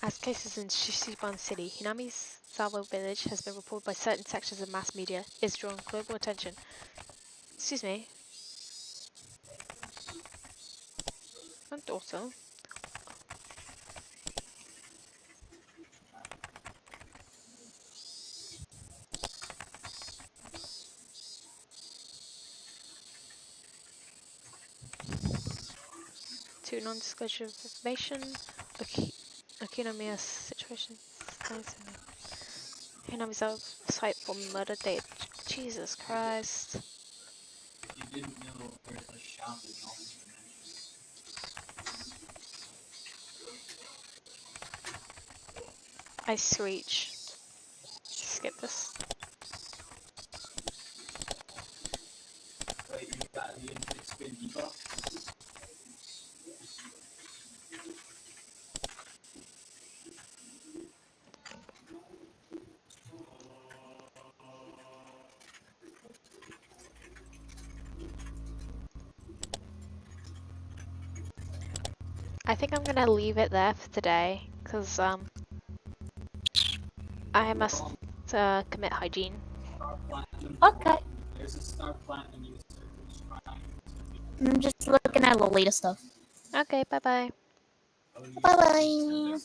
A: As cases in Shishiban City, Hinamizawa village has been reported by certain sections of mass media, is drawing global attention. Excuse me. My daughter. To non-disclosure of information. Akinomiya situation. Hinamizawa site for murder date. Jesus Christ.
E: You didn't know there's a shop in alternate dimensions.
A: I screech. Skip this.
E: Wait, you got the infinite spin debuff?
A: I think I'm gonna leave it there for today, because I must commit hygiene.
E: Star Platinum.
B: Okay.
E: There's a Star Platinum user who's trying to
B: I'm just looking at Lolita stuff.
A: Okay, bye bye.
E: Oh,
B: Bye bye.